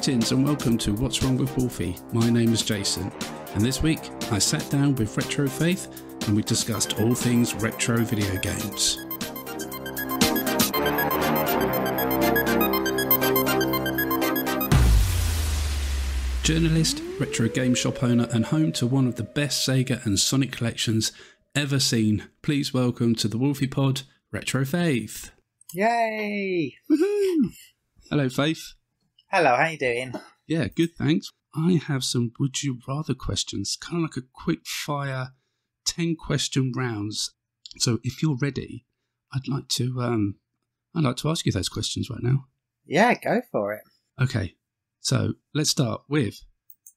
Greetings and welcome to What's Wrong with Wolfie. My name is Jason, and this week I sat down with Retro Faith and we discussed all things retro video games. Journalist, retro game shop owner, and home to one of the best Sega and Sonic collections ever seen. Please welcome to the Wolfie Pod, Retro Faith. Yay! Woohoo! Hello, Faith. Hello, how you doing? Yeah, good, thanks. I have some would you rather questions, kind of like a quick fire 10 question rounds. So if you're ready, I'd like to ask you those questions right now. Yeah, go for it. Okay. So let's start with,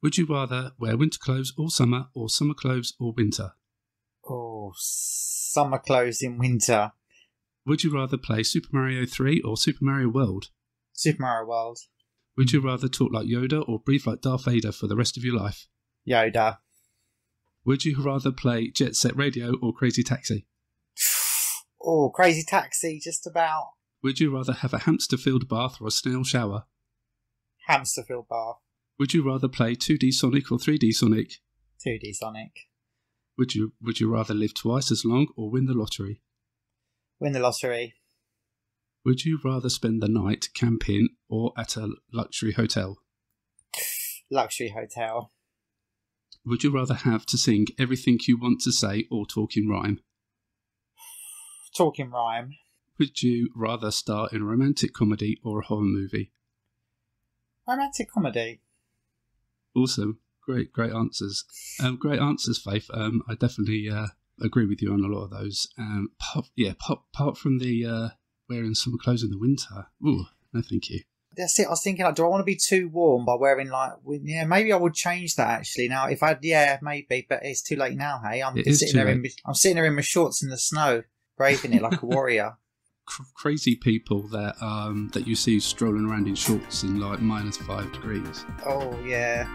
would you rather wear winter clothes all summer or summer clothes all winter? Oh, summer clothes in winter. Would you rather play Super Mario 3 or Super Mario World? Super Mario World. Would you rather talk like Yoda or breathe like Darth Vader for the rest of your life? Yoda. Would you rather play Jet Set Radio or Crazy Taxi? Oh, Crazy Taxi, just about. Would you rather have a hamster-filled bath or a snail shower? Hamster-filled bath. Would you rather play 2D Sonic or 3D Sonic? 2D Sonic. Would you rather live twice as long or win the lottery? Win the lottery. Would you rather spend the night camping or at a luxury hotel? Luxury hotel. Would you rather have to sing everything you want to say or talk in rhyme? Talk in rhyme. Would you rather star in a romantic comedy or a horror movie? Romantic comedy. Awesome. Great answers. Great answers, Faith. I definitely agree with you on a lot of those. Apart from the wearing summer clothes in the winter. Ooh, no thank you. That's it. I was thinking, do I want to be too warm by wearing maybe I would change that actually. Now, if maybe, but it's too late now. Hey, I'm sitting there in my shorts in the snow, braving it like a warrior. Crazy people that you see strolling around in shorts in like -5 degrees. Oh yeah.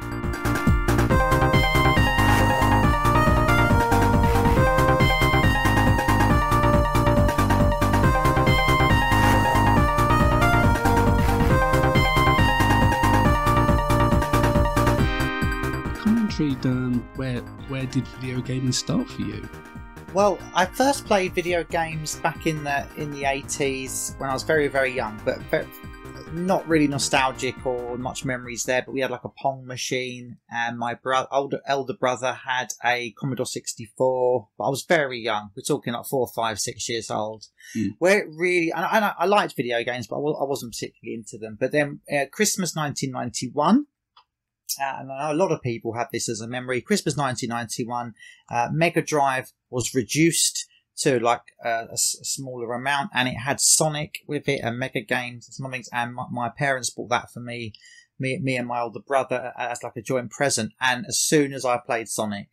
Where did video gaming start for you? Well, I first played video games back in the 80s when I was very, very young, but not really nostalgic or much memories there. But we had like a Pong machine, and my elder brother had a Commodore 64. But I was very young. We're talking like 4, 5, 6 years old. Where it really, and I liked video games, but I wasn't particularly into them. But then Christmas 1991. And I know a lot of people have this as a memory. Christmas 1991, Mega Drive was reduced to like a smaller amount, and it had Sonic with it and Mega Games and some things. And my parents bought that for me and my older brother as like a joint present. And as soon as I played Sonic,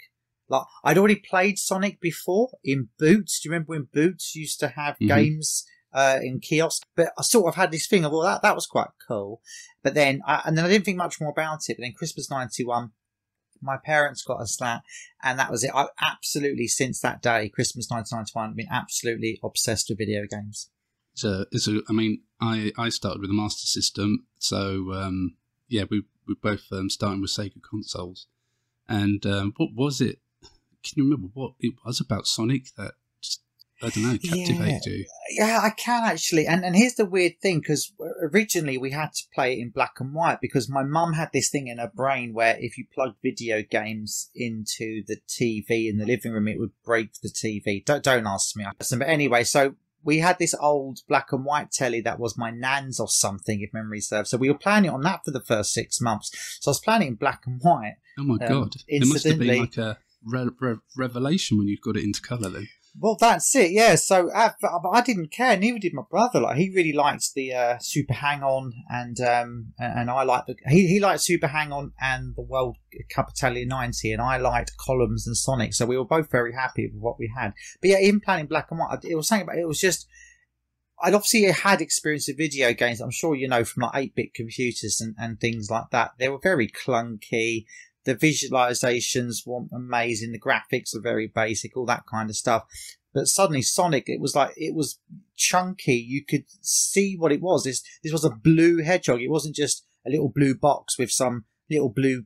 like I'd already played Sonic before in Boots. Do you remember when Boots used to have games in kiosks? But I sort of had this thing of, well, that was quite cool. But then I didn't think much more about it. But then Christmas 91, my parents got us that, and that was it. I absolutely, since that day, Christmas 1991, been absolutely obsessed with video games. I started with the Master System, so we both starting with Sega consoles. And what was it? Can you remember what it was about Sonic that just, I don't know, captivated you? Yeah, I can actually. And here's the weird thing, because originally we had to play it in black and white because my mum had this thing in her brain where if you plugged video games into the TV in the living room, it would break the TV. Don't ask me. But anyway, so we had this old black and white telly that was my nan's or something, if memory serves. So we were playing it on that for the first 6 months. So I was playing it in black and white. Oh my God. It must have been like a revelation when you got it into colour then. Well, that's it, yeah. So I didn't care. Neither did my brother. Like he really liked the Super Hang-On, and I liked he liked Super Hang-On and the World Cup Italia '90, and I liked Columns and Sonic. So we were both very happy with what we had. But yeah, even playing black and white, it was something about it. Was just I'd obviously had experience with video games. I'm sure you know from like 8-bit computers and things like that. They were very clunky. The visualizations weren't amazing. The graphics were very basic, all that kind of stuff. But suddenly Sonic, it was chunky. You could see what it was. This was a blue hedgehog. It wasn't just a little blue box with some little blue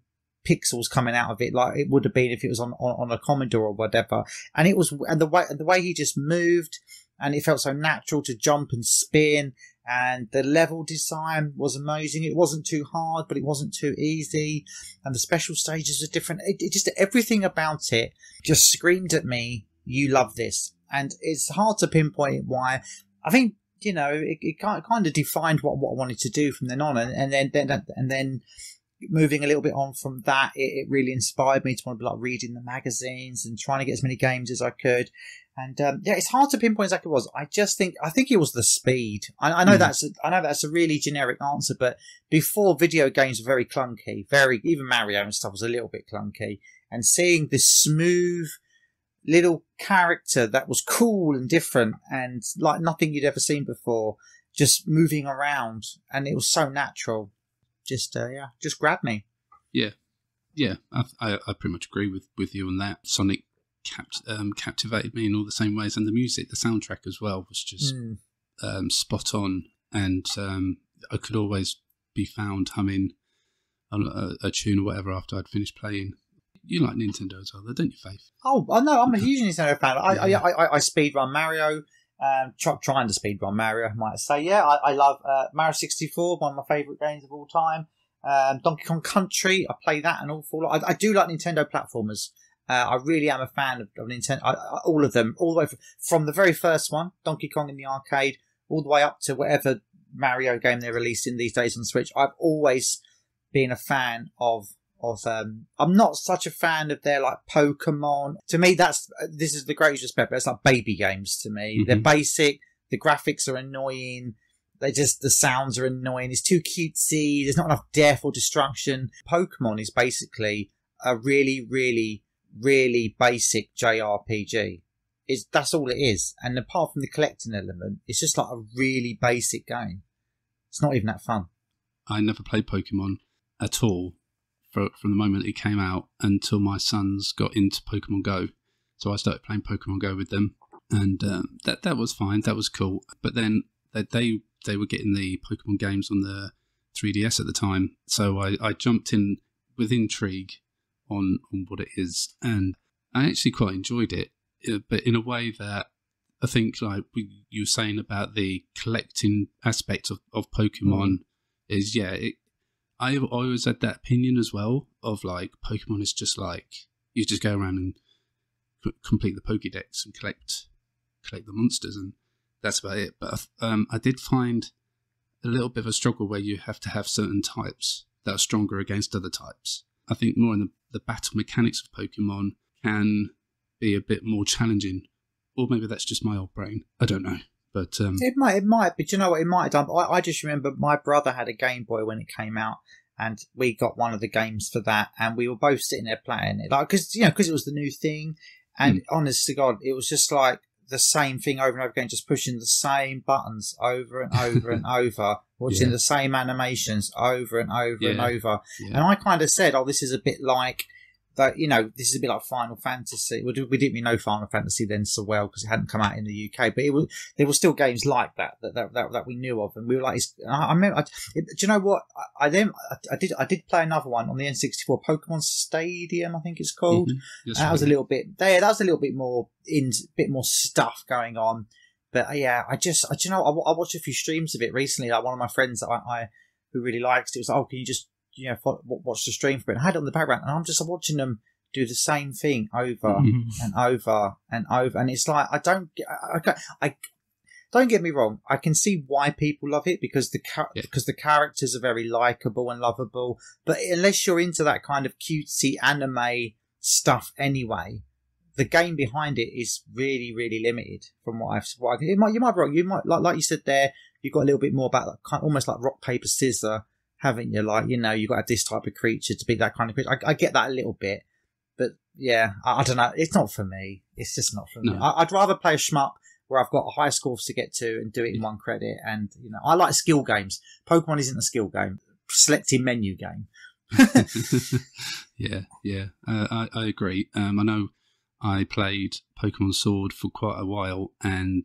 pixels coming out of it, like it would have been if it was on a Commodore or whatever. And the way he just moved, and it felt so natural to jump and spin. And the level design was amazing. It wasn't too hard, but it wasn't too easy. And the special stages were different. It just, everything about it just screamed at me, you love this. And it's hard to pinpoint why. I think, it kind of defined what I wanted to do from then on. And then moving a little bit on from that, it really inspired me to want to be like reading the magazines and trying to get as many games as I could. And it's hard to pinpoint exactly what it was. I think it was the speed. I know that's a really generic answer, but before, video games were very clunky. Even Mario and stuff was a little bit clunky. And seeing this smooth little character that was cool and different and like nothing you'd ever seen before, just moving around, and it was so natural. Just grabbed me. Yeah. I pretty much agree with you on that. Sonic captivated me in all the same ways, and the music, the soundtrack as well, was just spot on. And I could always be found humming a tune or whatever after I'd finished playing. You like Nintendo as well, though, don't you, Faith? Oh, I know. I'm a huge Nintendo fan. I speedrun Mario. Trying to speedrun Mario, I might say. Yeah, I love Mario 64, one of my favourite games of all time. Donkey Kong Country, I play that an awful lot. I do like Nintendo platformers. I really am a fan of Nintendo. All of them, all the way from the very first one, Donkey Kong in the arcade, all the way up to whatever Mario game they're releasing these days on Switch. I've always been a fan of. I'm not such a fan of their like Pokemon. To me, this is the greatest respect, but it's like baby games to me. Mm-hmm. They're basic. The graphics are annoying. The sounds are annoying. It's too cutesy. There's not enough death or destruction. Pokemon is basically a really, really, really basic JRPG. That's all it is. And apart from the collecting element, it's just like a really basic game. It's not even that fun. I never played Pokemon at all. From the moment it came out until my sons got into Pokemon Go. So I started playing Pokemon Go with them, and that was fine, that was cool. But then they were getting the Pokemon games on the 3DS at the time, so I jumped in with intrigue on what it is, and I actually quite enjoyed it, but in a way that I think, like you were saying about the collecting aspect of Pokemon, is I always had that opinion as well of like Pokemon is just like you just go around and complete the Pokédex and collect the monsters, and that's about it. But I did find a little bit of a struggle where you have to have certain types that are stronger against other types. I think more in the battle mechanics of Pokemon can be a bit more challenging, or maybe that's just my old brain. I don't know. But it might, but you know what? It might have done. I just remember my brother had a Game Boy when it came out, and we got one of the games for that, and we were both sitting there playing it, like because it was the new thing, and honest to God, it was just like the same thing over and over again, just pushing the same buttons over and over and over, watching the same animations over and over and over, and I kind of said, "Oh, this is a bit like." That this is a bit like Final Fantasy. We didn't really know Final Fantasy then so well because it hadn't come out in the UK, but there were still games like that we knew of, and we were like, I remember. Do you know what? I did play another one on the N64, Pokemon Stadium, I think it's called. Mm-hmm. That was a little bit there. That was a little bit more bit more stuff going on. But I watched a few streams of it recently. Like one of my friends that I who really likes it was like, oh, can you just watch the stream for it. I had it on the background, and I'm just watching them do the same thing over and over and over. And it's like I don't get me wrong. I can see why people love it because the characters are very likable and lovable. But unless you're into that kind of cutesy anime stuff, anyway, the game behind it is really, really limited. From what you might be wrong. You might like you said there. You've got a little bit more about almost like rock paper scissors. Haven't you? Like, you've got to have this type of creature to be that kind of creature. I get that a little bit. But, I don't know. It's not for me. It's just not for me. I'd rather play a shmup where I've got high scores to get to and do it in one credit. And, I like skill games. Pokemon isn't a skill game. Selecting menu game. I agree. I know I played Pokemon Sword for quite a while, and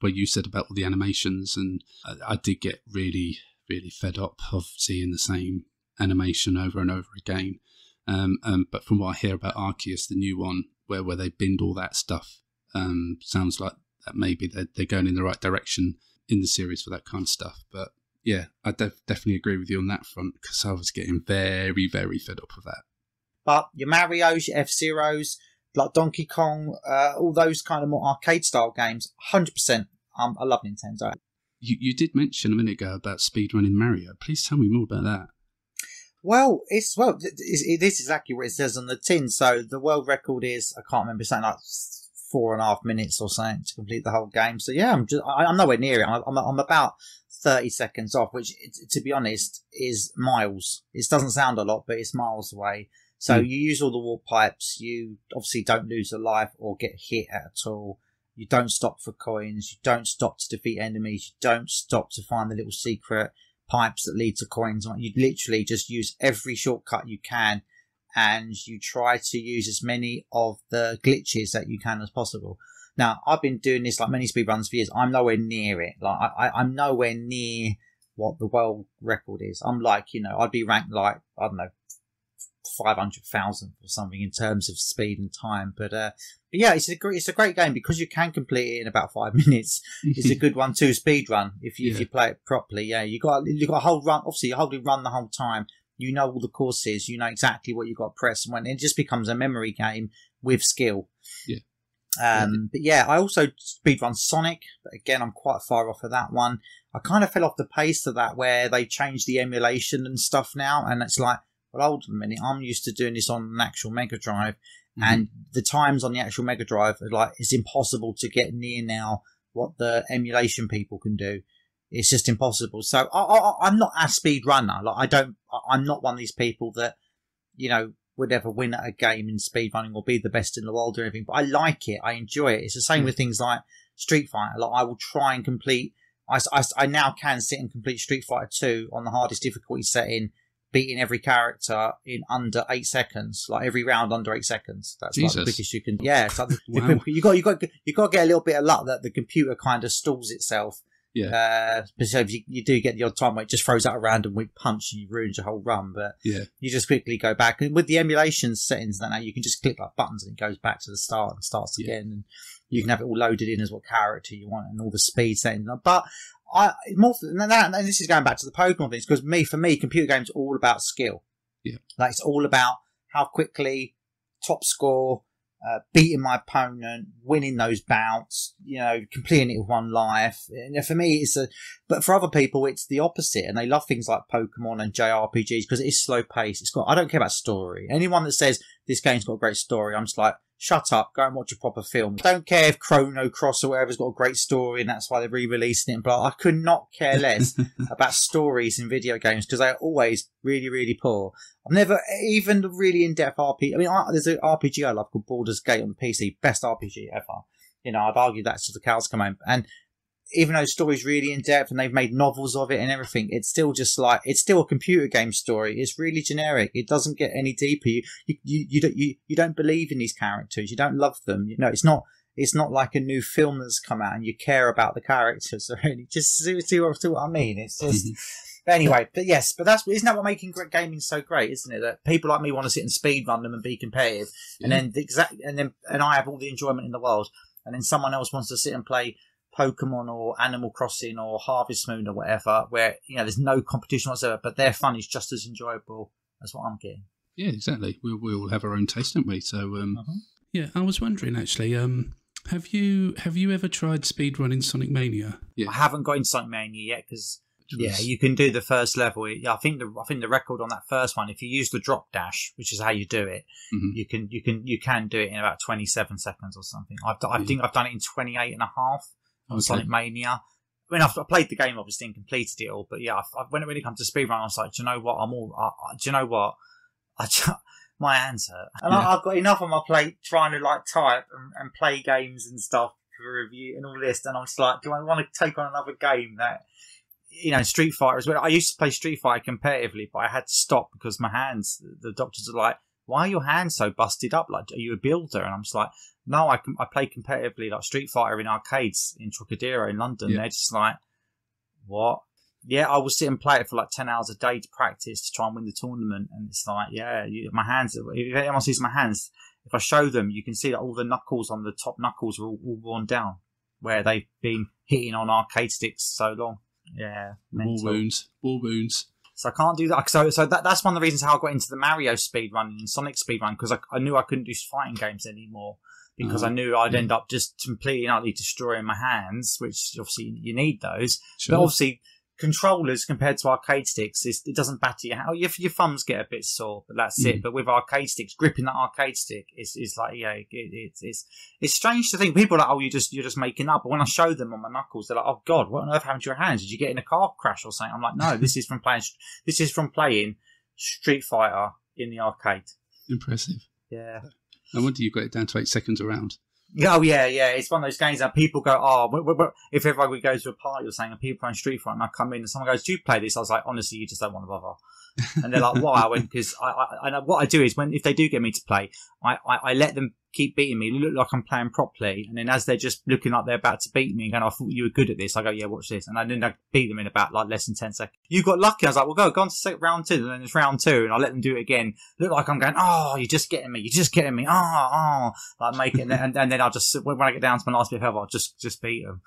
what you said about all the animations, and I did get really really fed up of seeing the same animation over and over again. But from what I hear about Arceus, the new one, where they binned all that stuff, sounds like that maybe they're going in the right direction in the series for that kind of stuff. But yeah, I definitely agree with you on that front, because I was getting very, very fed up of that. But your Marios, your F-Zeros, like Donkey Kong, all those kind of more arcade-style games, 100%. I love Nintendo. You did mention a minute ago about speedrunning Mario. Please tell me more about that. Well, this is exactly what it says on the tin. So the world record is, I can't remember, something like 4.5 minutes or something to complete the whole game. So yeah, I'm nowhere near it. I'm about 30 seconds off, which, to be honest, is miles. It doesn't sound a lot, but it's miles away. So you use all the warp pipes. You obviously don't lose a life or get hit at all. You don't stop for coins. You don't stop to defeat enemies. You don't stop to find the little secret pipes that lead to coins. You literally just use every shortcut you can, and you try to use as many of the glitches that you can as possible. Now, I've been doing this like many speedruns for years. I'm nowhere near it. Like I'm nowhere near what the world record is. I'm like, I'd be ranked like, I don't know, 500,000 or something in terms of speed and time. But yeah, it's a great game because you can complete it in about 5 minutes. It's a good one to speed run if you play it properly. Yeah, you got a whole run. Obviously, you hold it run the whole time. You know all the courses. You know exactly what you got to press, and when it just becomes a memory game with skill. Yeah. But yeah, I also speedrun Sonic, but again, I'm quite far off of that one. I kind of fell off the pace of that, where they changed the emulation and stuff now, and it's like, well, hold on a minute, I'm used to doing this on an actual Mega Drive, and the times on the actual Mega Drive are like, it's impossible to get near now what the emulation people can do. It's just impossible. So I'm not a speed runner. Like I'm not one of these people that, would ever win at a game in speedrunning or be the best in the world or anything. But I like it. I enjoy it. It's the same with things like Street Fighter. Like I will try and complete. I now can sit and complete Street Fighter 2 on the hardest difficulty setting, beating every character in under 8 seconds. Like every round under 8 seconds. That's Jesus. like the quickest you can. Yeah, it's like Wow. you got to get a little bit of luck that the computer kind of stalls itself. Yeah. So you do get the odd time where it just throws out a random weak punch and you ruins your whole run, but Yeah. you just quickly go back. And with the emulation settings now, you can just click like buttons and it goes back to the start and starts again, and you can have it all loaded in as what character you want and all the speed settings. But more than that, and this is going back to the Pokemon things, because for me, computer games are all about skill. Yeah. Like it's all about how quickly, top score, beating my opponent, winning those bouts, completing it with one life. And for me, but for other people, it's the opposite. And they love things like Pokemon and JRPGs because it is slow paced. I don't care about story. Anyone that says this game's got a great story, I'm just like, shut up, go and watch a proper film. I don't care if Chrono Cross or whatever's got a great story and that's why they're re-releasing it and blah. I could not care less about stories in video games because they're always really, really poor. I've never, even the really in-depth RPG, there's an RPG I love called Baldur's Gate on the PC, best RPG ever. I'd argue that's till the cows come home. And even though the story's really in-depth and they've made novels of it and everything, it's still it's still a computer game story. It's really generic. It doesn't get any deeper. You don't believe in these characters. You don't love them. It's not like a new film that's come out and you care about the characters. So really, just see what I mean. It's just... But anyway, isn't that what making great gaming so great, isn't it? That people like me want to sit and speed run them and be competitive, and then I have all the enjoyment in the world, and then someone else wants to sit and play Pokemon or Animal Crossing or Harvest Moon or whatever, where there's no competition whatsoever, but their fun is just as enjoyable as what I'm getting. Yeah, exactly. We all have our own taste, don't we? So yeah, I was wondering actually, have you ever tried speedrunning Sonic Mania? Yeah. I haven't got into Sonic Mania yet because you can do the first level. I think the record on that first one, if you use the drop dash, which is how you do it, you can do it in about 27 seconds or something. I think I've done it in 28 and a half. On Sonic Mania. I've played the game obviously and completed it all, but yeah, when it comes to speedrun, I was like, do you know what? My hands hurt, and I've got enough on my plate trying to like type and play games and stuff for review and all this, and I'm just like, do I want to take on another game that Street Fighter as well? I used to play Street Fighter competitively, but I had to stop because my hands. The doctors are like, why are your hands so busted up? Like, are you a builder? And I'm just like, no, I play competitively like Street Fighter in arcades in Trocadero in London. Yeah. They're just like, what? Yeah, I will sit and play it for like 10 hours a day to practice to try and win the tournament. And it's like, my hands, if anyone sees my hands, if I show them, you can see that all the knuckles on the top knuckles are all worn down where they've been hitting on arcade sticks so long. Yeah. War wounds. So I can't do that. So that's one of the reasons how I got into the Mario speedrun and Sonic speedrun, because I knew I couldn't do fighting games anymore. Because I knew I'd end up just completely and utterly destroying my hands, which obviously you need those. Sure. But obviously, controllers compared to arcade sticks, it doesn't batter your hand. Your thumbs get a bit sore, but that's it. But with arcade sticks, gripping that arcade stick is like, it's strange to think. People are like, oh, you're just making up. But when I show them on my knuckles, they're like, oh God, what on earth happened to your hands? Did you get in a car crash or something? I'm like, no, this is from playing Street Fighter in the arcade. Impressive. Yeah. No wonder you got it down to 8 seconds a round. Oh, yeah. It's one of those games that people go, if everybody goes to a party or something and people playing Street Fighter and I come in and someone goes, do you play this? I was like, honestly, you just don't want to bother. And they're like, why? I went, because I know what I do is if they do get me to play, I let them keep beating me, look like I'm playing properly. And then as they're just looking like they're about to beat me and going, I thought you were good at this, I go, yeah, watch this. And then I beat them in about like less than 10 seconds. You got lucky. I was like, well, go on to round 2. And then it's round 2 and I let them do it again. Look like I'm going, oh, you're just getting me. Oh, like make it. And then I'll just, when I get down to my last bit of health, I'll just beat them.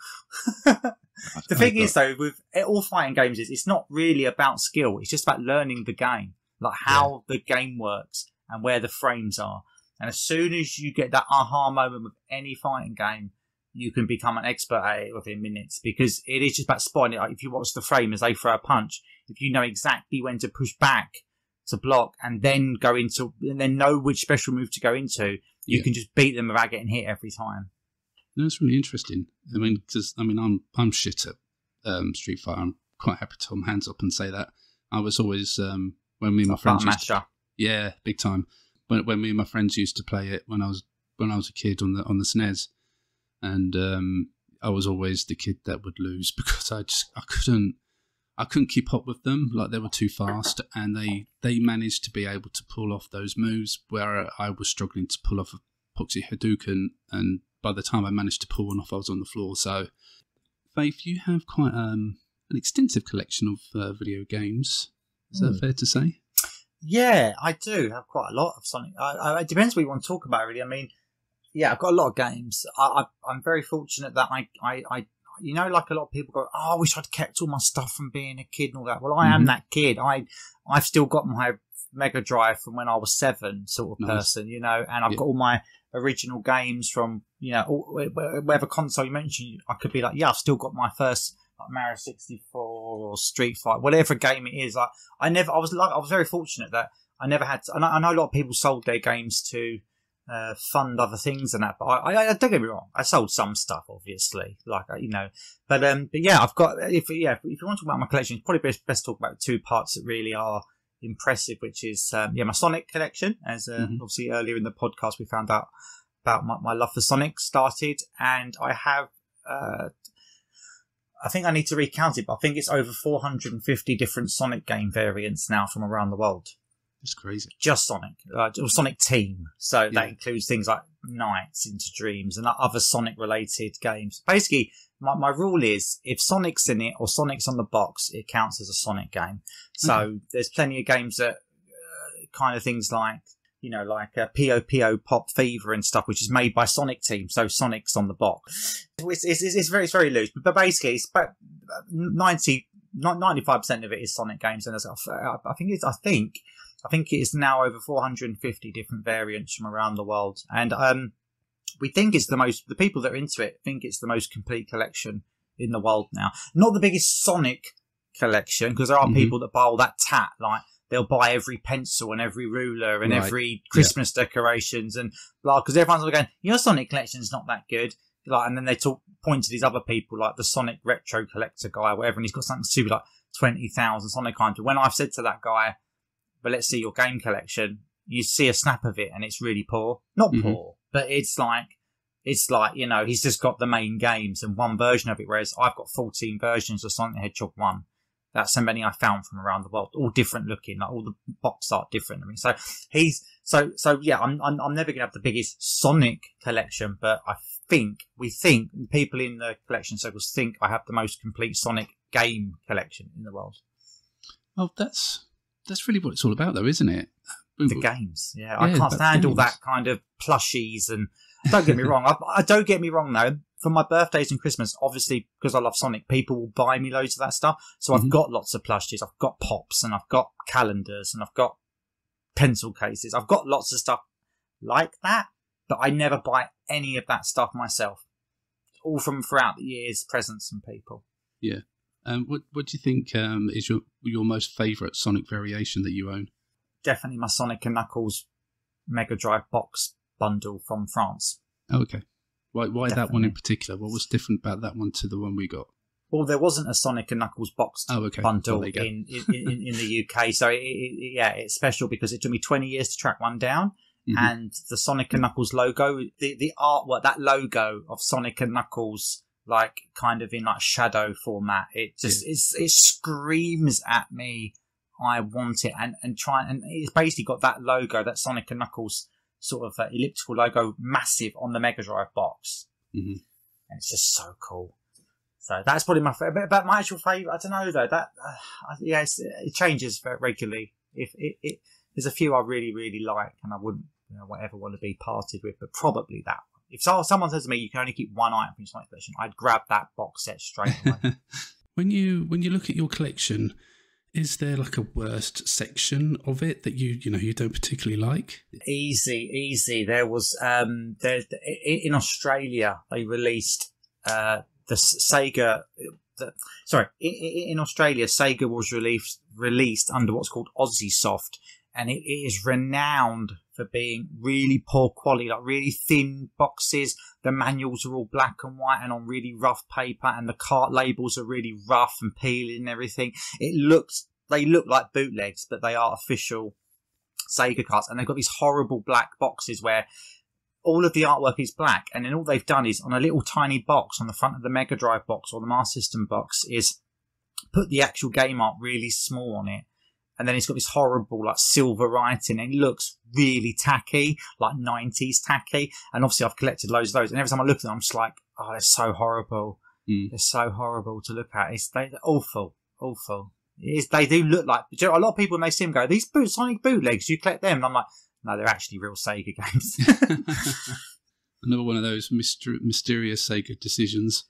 The thing is though, with all fighting games it's not really about skill. It's just about learning the game, like how the game works and where the frames are. And as soon as you get that aha moment with any fighting game, you can become an expert at it within minutes, because it is just about spotting it. Like if you watch the frame as they throw a punch, if you know exactly when to push back to block and then know which special move to go into, you can just beat them without getting hit every time. That's really interesting. I mean, because I'm shit at Street Fighter. I'm quite happy to hold my hands up and say that. I was always when me and my friends big time. When me and my friends used to play it when I was a kid on the SNES, and I was always the kid that would lose because I couldn't keep up with them. Like they were too fast, and they managed to be able to pull off those moves where I was struggling to pull off a Proxy Hadouken, and by the time I managed to pull one off, I was on the floor. So, Faith, you have quite an extensive collection of video games. Is that fair to say? Yeah, I do have quite a lot of Sonic. It depends what you want to talk about, really. I mean, yeah, I've got a lot of games. I'm very fortunate that I you know, like a lot of people go, oh, I wish I'd kept all my stuff from being a kid and all that. Well, I am that kid. I've still got my Mega Drive from when I was 7 sort of person, you know, and I've got all my original games from, you know, whatever console you mentioned. I could be like, yeah, I've still got my first Mario 64 or Street Fighter, whatever game it is. I was very fortunate that I never had to, and I know a lot of people sold their games to fund other things and that, but I don't get me wrong, I sold some stuff obviously, like, you know, but yeah, I've got, if you want to talk about my collection, it's probably best to talk about 2 parts that really are impressive, which is my Sonic collection, as obviously earlier in the podcast we found out about my love for Sonic started, and I have I think I need to recount it, but I think it's over 450 different Sonic game variants now from around the world. That's crazy. Just Sonic. Sonic Team. So that includes things like Nights into Dreams and other Sonic-related games. Basically, my rule is, if Sonic's in it or Sonic's on the box, it counts as a Sonic game. So there's plenty of games that kind of things like, you know, like P.O.P.O. Pop Fever and stuff, which is made by Sonic Team, so Sonic's on the box. It's very loose, but basically it's about 95% of it is Sonic games, and I think it is now over 450 different variants from around the world, and we think it's the people that are into it think it's the most complete collection in the world now. Not the biggest Sonic collection, because there are people that buy all that tat, like they'll buy every pencil and every ruler and every Christmas decorations and blah, because everyone's going, your Sonic collection's not that good. Like, and then they point to these other people, like the Sonic Retro Collector guy or whatever, and he's got something stupid like 20,000 Sonic items. When I've said to that guy, but let's see your game collection, you see a snap of it and it's really poor. Not poor, but it's like, you know, he's just got the main games and one version of it, whereas I've got 14 versions of Sonic the Hedgehog 1. That's so many I found from around the world, all different looking, like all the box art different. I mean, so I'm never going to have the biggest Sonic collection, but we think people in the collection circles think I have the most complete Sonic game collection in the world. Well, that's really what it's all about, though, isn't it? The games, yeah. I can't stand all that kind of plushies. And don't get me wrong. I don't get me wrong though. For my birthdays and Christmas, obviously because I love Sonic, people will buy me loads of that stuff. So I've got lots of plushies. I've got pops, and I've got calendars, and I've got pencil cases. I've got lots of stuff like that, but I never buy any of that stuff myself. All from throughout the years, presents from people. Yeah. What do you think is your most favourite Sonic variation that you own? Definitely my Sonic and Knuckles Mega Drive box bundle from France. Oh, okay. Why that one in particular? What was different about that one to the one we got? Well, there wasn't a Sonic and Knuckles box bundle in the UK, so it's special because it took me 20 years to track one down. And the Sonic and Knuckles logo, the artwork, that logo of Sonic and Knuckles, like kind of in like shadow format, it just it screams at me. I want it, and it's basically got that logo, that Sonic and Knuckles sort of elliptical logo, massive on the Mega Drive box, and it's just so cool. So that's probably my favorite. But my actual favorite, I don't know though. That it changes very regularly. If there's a few I really really like, and I wouldn't ever want to be parted with, but probably that one. If someone says to me you can only keep one item from your Sonic collection, I'd grab that box set straight away. When you look at your collection, is there like a worst section of it that you don't particularly like? Easy. There was in Australia they released the Sega. In Australia Sega was released under what's called Aussie Soft, and it is renowned for being really poor quality, like really thin boxes. The manuals are all black and white and on really rough paper, and the cart labels are really rough and peeling and everything. They look like bootlegs, but they are official Sega carts, and they've got these horrible black boxes where all of the artwork is black, and then all they've done is on a little tiny box on the front of the Mega Drive box or the Master System box is put the actual game art really small on it. And then it's got this horrible like silver writing, and it looks really tacky, like 90s tacky. And obviously I've collected loads of those, and every time I look at them I'm just like, oh, they're so horrible. They're so horrible to look at. They're awful. They do look like, a lot of people when they see them go, these Sonic bootlegs, you collect them? And I'm like, no, they're actually real Sega games. Another one of those mysterious Sega decisions.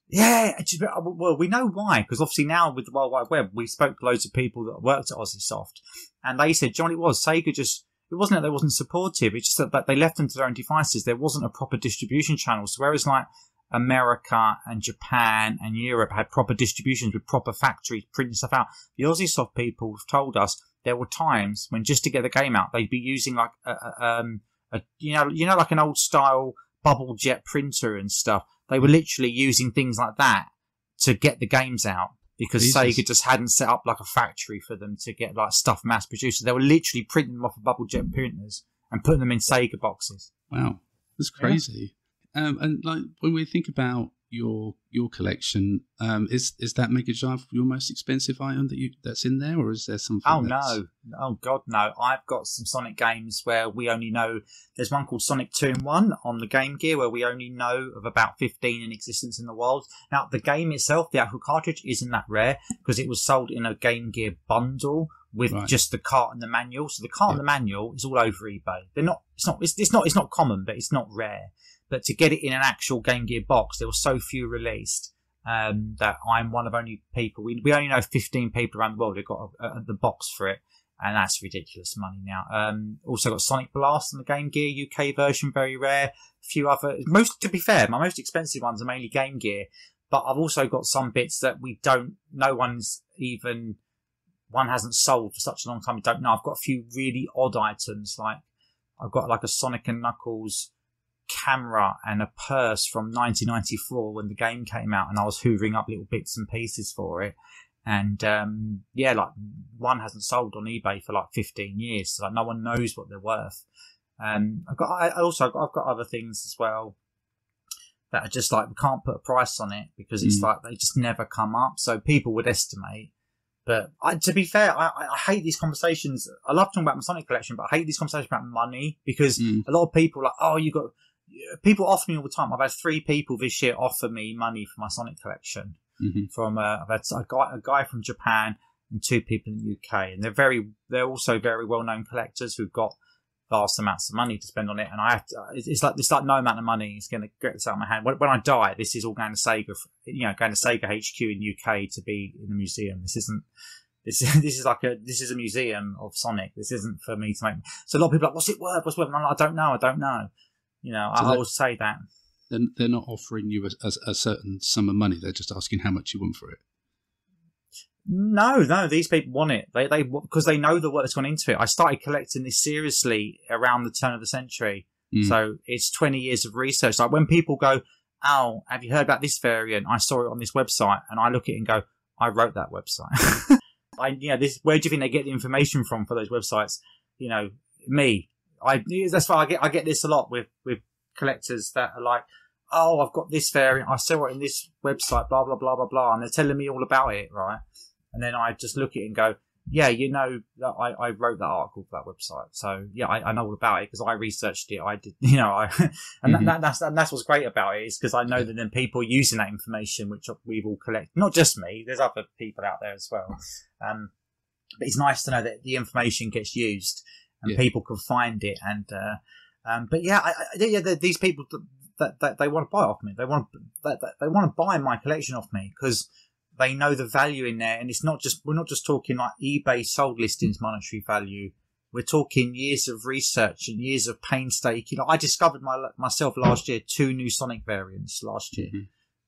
Yeah, well, we know why, because obviously now with the World Wide Web, we spoke to loads of people that worked at Aussie Soft, and they said, John, it was Sega it wasn't that they wasn't supportive, it's just that they left them to their own devices. There wasn't a proper distribution channel. So whereas like America and Japan and Europe had proper distributions with proper factories printing stuff out, the Aussie Soft people have told us there were times when just to get the game out, they'd be using like like an old style bubble jet printer and stuff. They were literally using things like that to get the games out because Sega just hadn't set up like a factory for them to get like stuff mass produced. So they were literally printing them off of bubble jet printers and putting them in Sega boxes. Wow, that's crazy. Yeah. And like when we think about your collection, is that Mega Drive your most expensive item that's in there, or is there something? Oh God, no! I've got some Sonic games where we only know. There's one called Sonic 2 in 1 on the Game Gear where we only know of about 15 in existence in the world. Now the game itself, the actual cartridge, isn't that rare because it was sold in a Game Gear bundle with just the cart and the manual. So the cart and the manual is all over eBay. It's not common, but it's not rare. But to get it in an actual Game Gear box, there were so few released that I'm one of only people. We only know 15 people around the world who got the box for it, and that's ridiculous money now. Also got Sonic Blast on the Game Gear UK version, very rare. A few other, to be fair, my most expensive ones are mainly Game Gear, but I've also got some bits that one hasn't sold for such a long time. We don't know. I've got a few really odd items, like I've got like a Sonic and Knuckles camera and a purse from 1994 when the game came out, and I was hoovering up little bits and pieces for it. And like one hasn't sold on eBay for like 15 years, so like no one knows what they're worth. I've got other things as well that are just like we can't put a price on it because it's like they just never come up. So people would estimate. But to be fair, I hate these conversations. I love talking about my Sonic collection, but I hate these conversations about money because a lot of people are like, people offer me all the time. I've had 3 people this year offer me money for my Sonic collection. from I've had a guy from Japan and 2 people in the UK, and they're also very well known collectors who've got vast amounts of money to spend on it. And I have to, it's like no amount of money is going to get this out of my hand. When I die, this is all going to Sega, going to Sega HQ in UK to be in the museum. This isn't. This is a museum of Sonic. This isn't for me to make. So a lot of people are like, what's it worth? What's it worth? And I'm like, I don't know. I always say that. Then they're not offering you a certain sum of money. They're just asking how much you want for it. No, these people want it. They because they know the work that's gone into it. I started collecting this seriously around the turn of the century. So it's 20 years of research. Like when people go, oh, have you heard about this variant? I saw it on this website, and I look at it and go, I wrote that website. Where do you think they get the information from for those websites? Me. That's why I get this a lot with collectors that are like, oh, I've got this variant, I saw it in this website, blah blah blah blah blah, and they're telling me all about it, right? And then I just look at it and go, yeah, I wrote that article for that website, so yeah, I know all about it because I researched it. I did, that's what's great about it is because I know that then people are using that information, which we've all collected. Not just me, there's other people out there as well. But it's nice to know that the information gets used and people can find it. And these people that they want to buy off me. They want to buy my collection off me because they know the value in there, and we're not just talking like eBay sold listings monetary value. We're talking years of research and years of painstaking. I discovered myself last year 2 new Sonic variants last year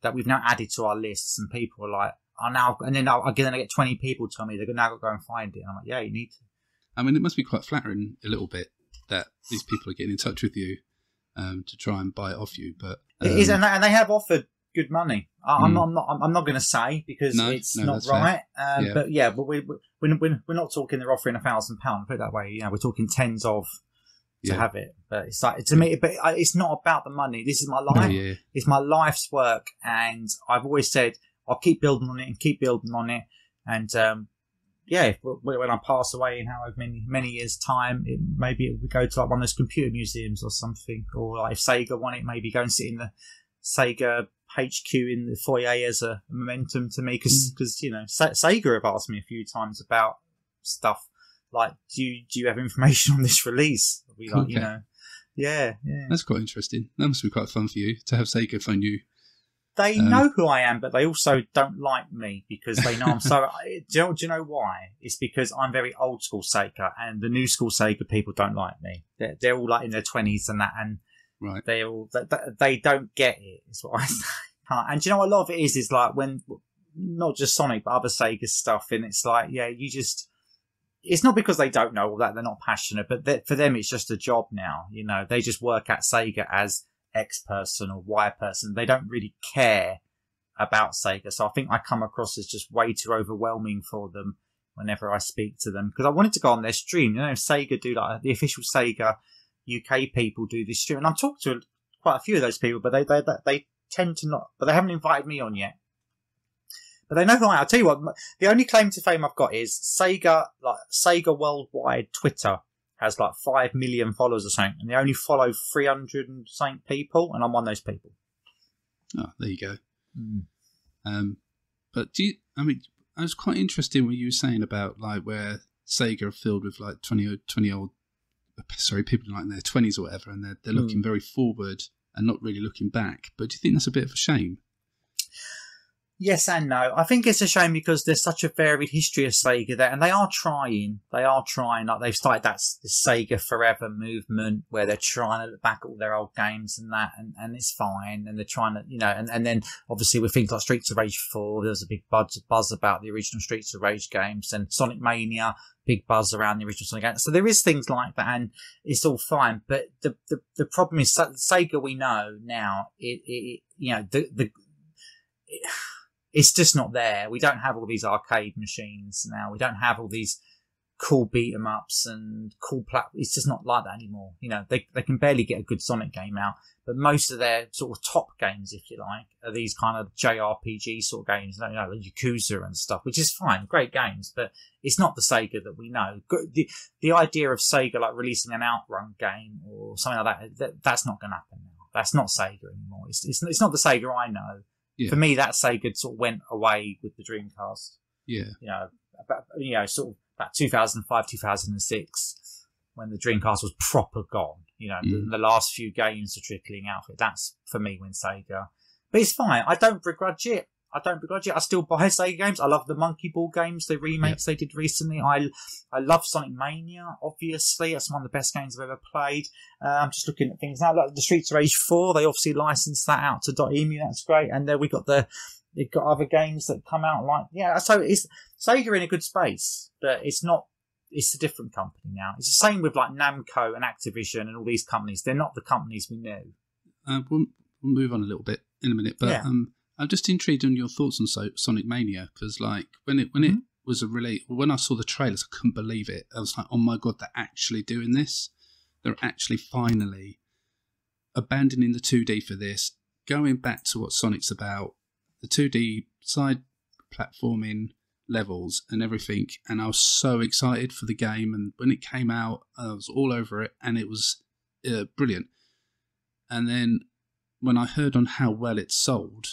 that we've now added to our lists, and people are like, "Oh, now," and then I get 20 people tell me they're now going to go and find it. And I'm like, "Yeah, you need to." I mean, it must be quite flattering a little bit that these people are getting in touch with you to try and buy it off you, but it is, and they have offered good money. I'm not going to say because it's not right. But we're not talking they're offering £1,000. Put it that way. We're talking tens of to have it. But it's like to me, but it's not about the money. This is my life. It's my life's work, and I've always said I'll keep building on it and keep building on it. And when I pass away in however many years' time, maybe it would go to like one of those computer museums or something, or like if Sega want it, maybe go and sit in the Sega HQ in the foyer as a momentum to me, because Sega have asked me a few times about stuff like, do you have information on this release? We like, that's quite interesting. That must be quite fun for you to have Sega phone you. They know who I am, but they also don't like me because they know I'm so. Do you know why? It's because I'm very old school Sega, and the new school Sega people don't like me. They're all like in their 20s and that, and right. They don't get it. Is what I say. And do you know what a lot of it is like when not just Sonic but other Sega stuff, and it's like it's not because they don't know all that, they're not passionate, but for them it's just a job now. They just work at Sega as X person or Y person. They don't really care about Sega. So I think I come across as just way too overwhelming for them whenever I speak to them, because I wanted to go on their stream. Sega do like the official Sega UK people do this stream, and I've talked to quite a few of those people, but they tend to not. But they haven't invited me on yet. But they know who I am. I'll tell you what, the only claim to fame I've got is Sega worldwide Twitter has like 5 million followers or something, and they only follow 300 and something people, and I'm one of those people. Oh, there you go. But I was quite interested in what you were saying about like where Sega are filled with like 20 old people like in their 20s or whatever, and they're looking very forward and not really looking back. But do you think that's a bit of a shame? Yes and no. I think it's a shame because there's such a varied history of Sega there, and they are trying. Like they've started this Sega Forever movement where they're trying to look back at all their old games and that, and it's fine. And they're trying to, and then obviously with things like Streets of Rage 4, there was a big buzz about the original Streets of Rage games, and Sonic Mania, big buzz around the original Sonic games. So there is things like that, and it's all fine. But the problem is Sega we know now, it's just not there. We don't have all these arcade machines now. We don't have all these cool beat 'em ups and cool It's just not like that anymore. They can barely get a good Sonic game out. But most of their sort of top games, if you like, are these kind of JRPG sort of games, like Yakuza and stuff, which is fine, great games. But it's not the Sega that we know. The idea of Sega like releasing an Outrun game or something like that's not going to happen now. That's not Sega anymore. It's not the Sega I know. For me, that Sega sort of went away with the Dreamcast. Yeah. Sort of about 2005, 2006, when the Dreamcast was proper gone. The last few games are trickling out of it. That's, for me, when Sega. But it's fine. I don't begrudge it. I still buy Sega games. I love the Monkey Ball games, the remakes they did recently. I love Sonic Mania, obviously. That's one of the best games I've ever played. I'm just looking at things now. Like the Streets of Rage 4, they obviously licensed that out to .emu. That's great. And then they've got other games that come out so it's Sega in a good space, but it's a different company now. It's the same with like Namco and Activision and all these companies. They're not the companies we knew. We'll move on a little bit in a minute, but I'm just intrigued on your thoughts on Sonic Mania, because like when it was a release, when I saw the trailers, I couldn't believe it. I was like, oh my god, they're actually doing this. They're actually finally abandoning the 2D for this, going back to what Sonic's about, the 2D side platforming levels and everything. And I was so excited for the game, and when it came out, I was all over it, and it was brilliant. And then when I heard on how well it sold,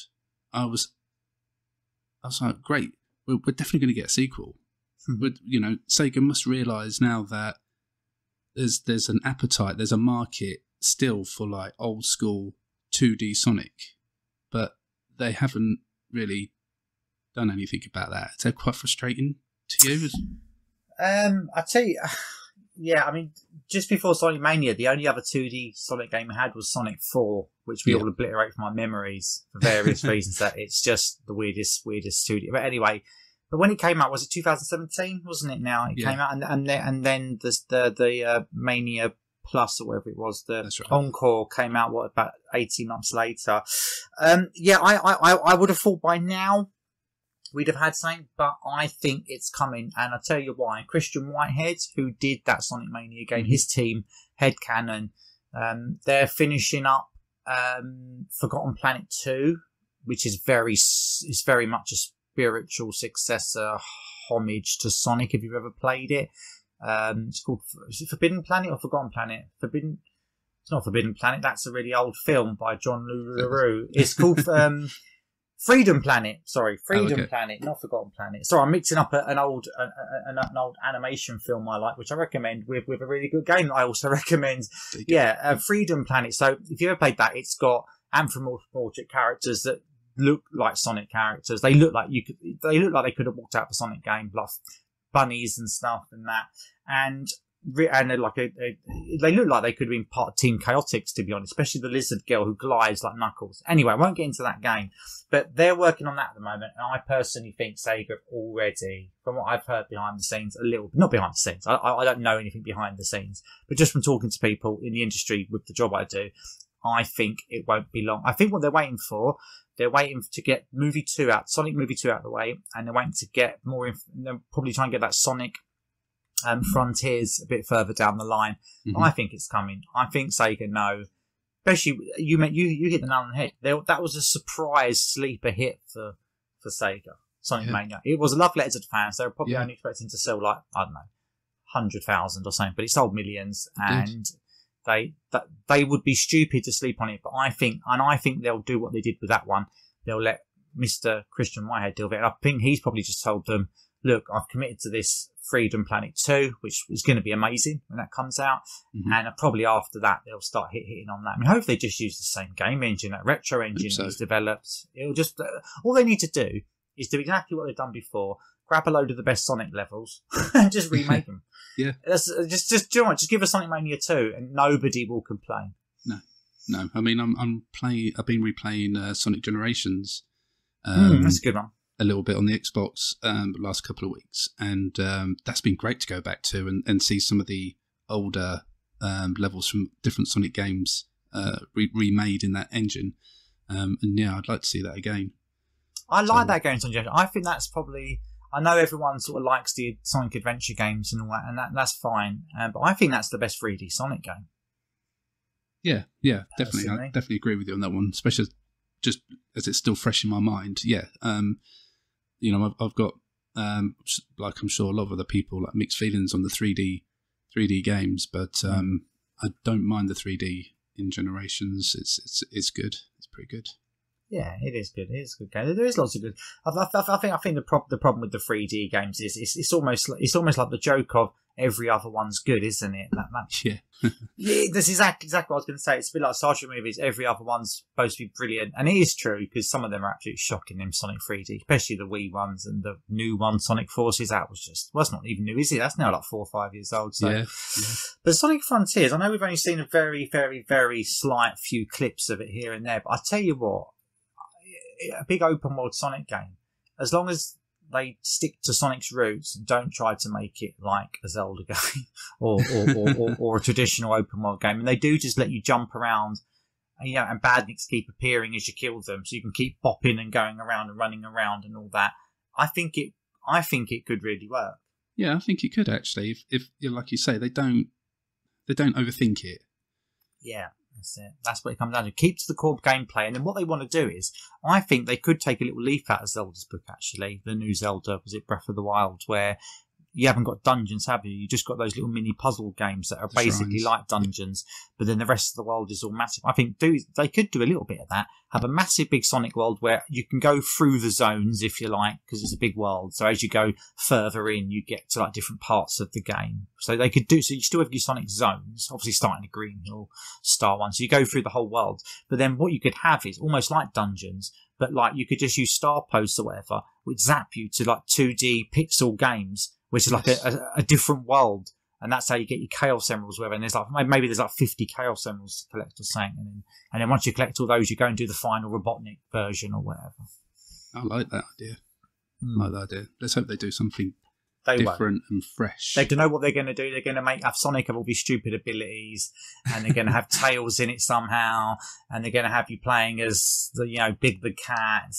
I was like, great, we're definitely going to get a sequel. But Sega must realise now that there's an appetite, there's a market still for like old school 2D Sonic, but they haven't really done anything about that. Is that quite frustrating to you? I tell you, I mean, just before Sonic Mania, the only other 2D Sonic game I had was Sonic 4, which we all obliterate from my memories for various reasons. That it's just the weirdest 2D. But anyway, when it came out, was it 2017? Wasn't it? Now it came out, and then there's the Mania Plus or whatever it was. The Encore came out about 18 months later. I would have thought by now we'd have had something, but I think it's coming, and I'll tell you why. Christian Whitehead, who did that Sonic Mania game, his team, Headcanon, they're finishing up Forgotten Planet 2, which is very much a spiritual successor, homage to Sonic, if you've ever played it. It's called, is it Forbidden Planet or Forgotten Planet? It's not Forbidden Planet, that's a really old film by John LaRue. It's called Freedom Planet. Sorry, Freedom Planet, not Forgotten Planet. Sorry, I'm mixing up an old animation film I like, which I recommend, with a really good game that I also recommend. Freedom Planet. So if you ever played that, it's got anthropomorphic characters that look like Sonic characters. They look like they could have walked out of a Sonic game, like bunnies and stuff and that. And they're like they look like they could have been part of Team Chaotix, to be honest, especially the lizard girl who glides like Knuckles. Anyway, I won't get into that game, but they're working on that at the moment, and I personally think Sega have already, from what I've heard behind the scenes, not behind the scenes, I don't know anything behind the scenes, but just from talking to people in the industry with the job I do, I think it won't be long. I think what they're waiting to get movie 2 out, Sonic movie 2 out of the way, and they're waiting to get more, they'll probably try and get that Sonic Frontiers a bit further down the line. I think it's coming. I think Sega know. Especially, you hit the nail on the head. That was a surprise sleeper hit for Sega, Sonic Mania. It was a love letter to the fans. They were probably only expecting to sell like, I don't know, 100,000 or something, but it sold millions, and they would be stupid to sleep on it. But I think they'll do what they did with that one. They'll let Mr. Christian Whitehead deal with it. I think he's probably just told them, look, I've committed to this Freedom Planet 2, which is going to be amazing when that comes out. And probably after that, they'll start hitting on that. I mean, hopefully they just use the same game engine, that retro engine that's developed. It'll just, all they need to do is do exactly what they've done before. Grab a load of the best Sonic levels and just remake them. Just do you know what? Just give us Sonic Mania 2 and nobody will complain. No. I mean, I've been replaying Sonic Generations. That's a good one. A little bit on the Xbox the last couple of weeks, and that's been great to go back to and see some of the older levels from different Sonic games remade in that engine. And I'd like to see that again. I like that game, Sonic. I think that's probably, I know everyone sort of likes the Sonic Adventure games and all that, and that's fine, but I think that's the best 3D Sonic game. Yeah, definitely. I definitely agree with you on that one, especially just as it's still fresh in my mind. I've got, like I'm sure a lot of other people, like mixed feelings on the 3D games, but I don't mind the 3D in Generations. It's good. It's pretty good. Yeah, it is good. It is a good game. There is lots of good. I think the problem with the 3D games is it's almost like the joke of every other one's good, isn't it? Yeah. Yeah, that's exactly what I was going to say. It's a bit like Star Trek movies. Every other one's supposed to be brilliant, and it is true because some of them are absolutely shocking. Them Sonic 3D, especially the Wii ones and the new one, Sonic Forces. That was it's not even new, is it? That's now like 4 or 5 years old. So. Yeah. But Sonic Frontiers, I know we've only seen a very, very, very slight few clips of it here and there, but I tell you what, a big open world Sonic game, as long as they stick to Sonic's roots and don't try to make it like a Zelda game or a traditional open world game, and they do just let you jump around, and badniks keep appearing as you kill them, so you can keep bopping and going around and running around and all that. I think it could really work. Yeah, I think it could actually. If like you say, they don't overthink it. Yeah. That's it. That's what it comes down to. Keep to the core gameplay, and then what they want to do is, I think they could take a little leaf out of Zelda's book. Actually, the new Zelda, was it Breath of the Wild, where you haven't got dungeons, have you? You just got those little mini puzzle games that are basically like dungeons, but then the rest of the world is all massive. I think they could do a little bit of that. Have a massive big Sonic world where you can go through the zones if you like, because it's a big world. So as you go further in, you get to like different parts of the game. So they could do, so you still have your Sonic zones, obviously starting at Green Hill, Star One. So you go through the whole world. But then what you could have is almost like dungeons, but like you could just use star posts or whatever, which zap you to like 2D pixel games, which is like a different world. And that's how you get your Chaos Emeralds, whatever. And there's like, maybe there's like 50 Chaos Emeralds to collect or something. And then once you collect all those, you go and do the final Robotnik version or whatever. I like that idea. I like that idea. Let's hope they do something different and fresh. They don't know what they're going to do. They're going to have Sonic have all these stupid abilities, and they're going to have Tails in it somehow, and they're going to have you playing as the Big the Cat.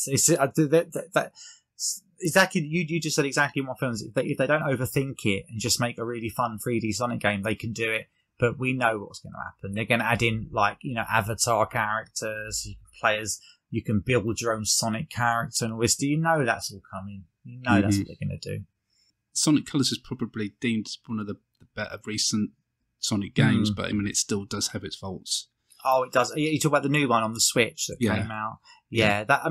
Exactly, you just said exactly what films. If they don't overthink it and just make a really fun 3D Sonic game, they can do it. But we know what's going to happen. They're going to add in avatar characters. You can play as, you can build your own Sonic character and all this. Do you know that's all coming? You know that's what they're going to do. Sonic Colors is probably deemed one of the better recent Sonic games, but I mean it still does have its faults. Oh, it does. You talk about the new one on the Switch that came out. Yeah, that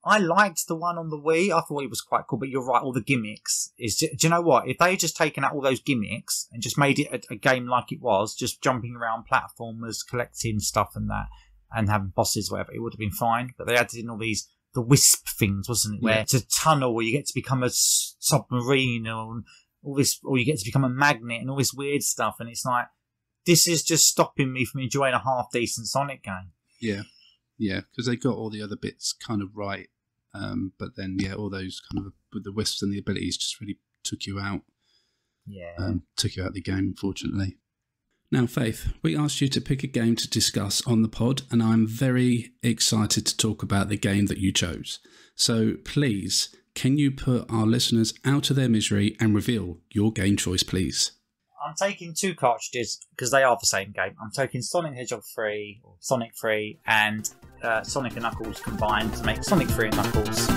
I liked the one on the Wii. I thought it was quite cool, but you're right. All the gimmicks do you know what? If they had just taken out all those gimmicks and just made it a game like it was, just jumping around platformers, collecting stuff and that, and having bosses, whatever, it would have been fine. But they added in all these, the wisp things, wasn't it? Where it's a tunnel where you get to become a submarine or all this, or you get to become a magnet and all this weird stuff. And it's like, this is just stopping me from enjoying a half decent Sonic game. Yeah, because they got all the other bits kind of right. But then, all those kind of with the wisps and the abilities just really took you out. Yeah. Took you out of the game, unfortunately. Now, Faith, we asked you to pick a game to discuss on the pod, and I'm very excited to talk about the game that you chose. So please, can you put our listeners out of their misery and reveal your game choice, please? I'm taking 2 cartridges because they are the same game. I'm taking Sonic the Hedgehog 3, or Sonic 3, and Sonic and Knuckles combined to make Sonic 3 and Knuckles.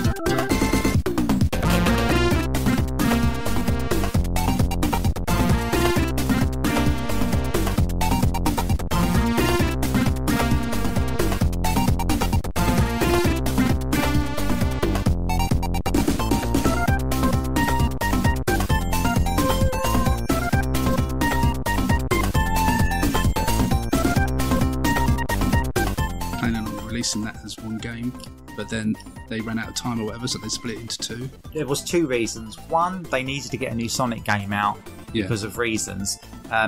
Releasing that as one game, but then they ran out of time or whatever, so they split it into 2. There was 2 reasons. One, they needed to get a new Sonic game out because of reasons.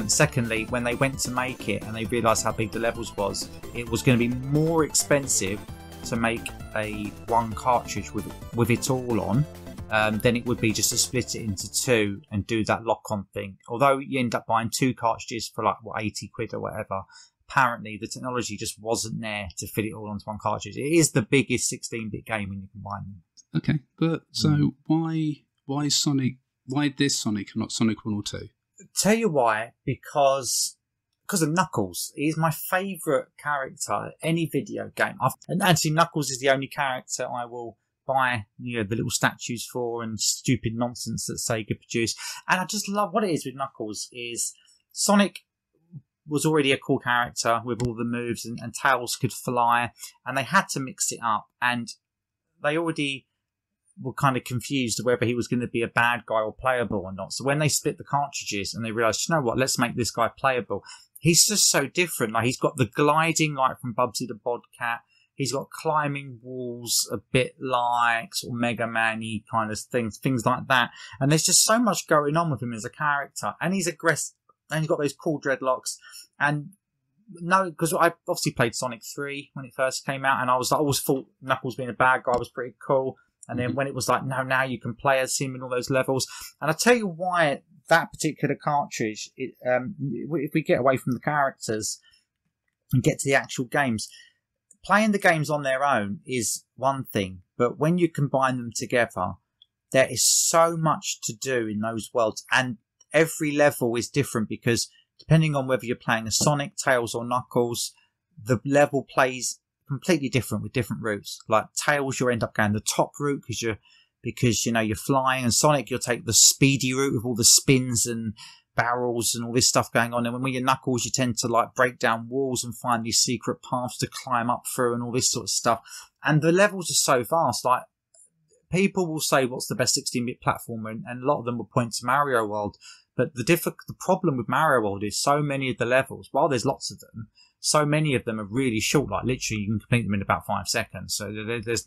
Secondly, when they went to make it and they realised how big the levels was, it was going to be more expensive to make a 1 cartridge with it all on than it would be just to split it into 2 and do that lock-on thing. Although you end up buying 2 cartridges for like 80 quid or whatever, apparently the technology just wasn't there to fit it all onto 1 cartridge. It is the biggest 16-bit game when you combine them. Okay, but so why Sonic? Why this Sonic and not Sonic 1 or 2? Tell you why, because of Knuckles. He's my favourite character any video game. And actually, Knuckles is the only character I will buy the little statues for and stupid nonsense that Sega produced. And I just love what it is with Knuckles is Sonic was already a cool character with all the moves, and Tails could fly, and they had to mix it up, and they already were kind of confused whether he was going to be a bad guy or playable or not. So when they split the cartridges and they realised, you know what, let's make this guy playable. He's just so different. Like, he's got the gliding like from Bubsy the Bodcat. He's got climbing walls a bit like sort of Mega Man-y kind of things like that. And there's just so much going on with him as a character. And he's aggressive. And he's got those cool dreadlocks. And no, because I obviously played Sonic 3 when it first came out. And I always thought Knuckles being a bad guy was pretty cool. And then when it was like, no, now you can play as him in all those levels. And I'll tell you why that particular cartridge, if we get away from the characters and get to the actual games, playing the games on their own is one thing, but when you combine them together, there is so much to do in those worlds, and every level is different because depending on whether you're playing a Sonic, Tails or Knuckles, the level plays completely different with different routes. Like Tails, you'll end up going the top route because you're flying, and Sonic, you'll take the speedy route with all the spins and barrels and all this stuff going on. And when you're Knuckles, you tend to like break down walls and find these secret paths to climb up through and all this sort of stuff. And the levels are so vast. Like, people will say, what's the best 16-bit platformer? And a lot of them will point to Mario World. But the problem with Mario World is so many of the levels, while there's lots of them, so many of them are really short. Like, literally, you can complete them in about 5 seconds. So there's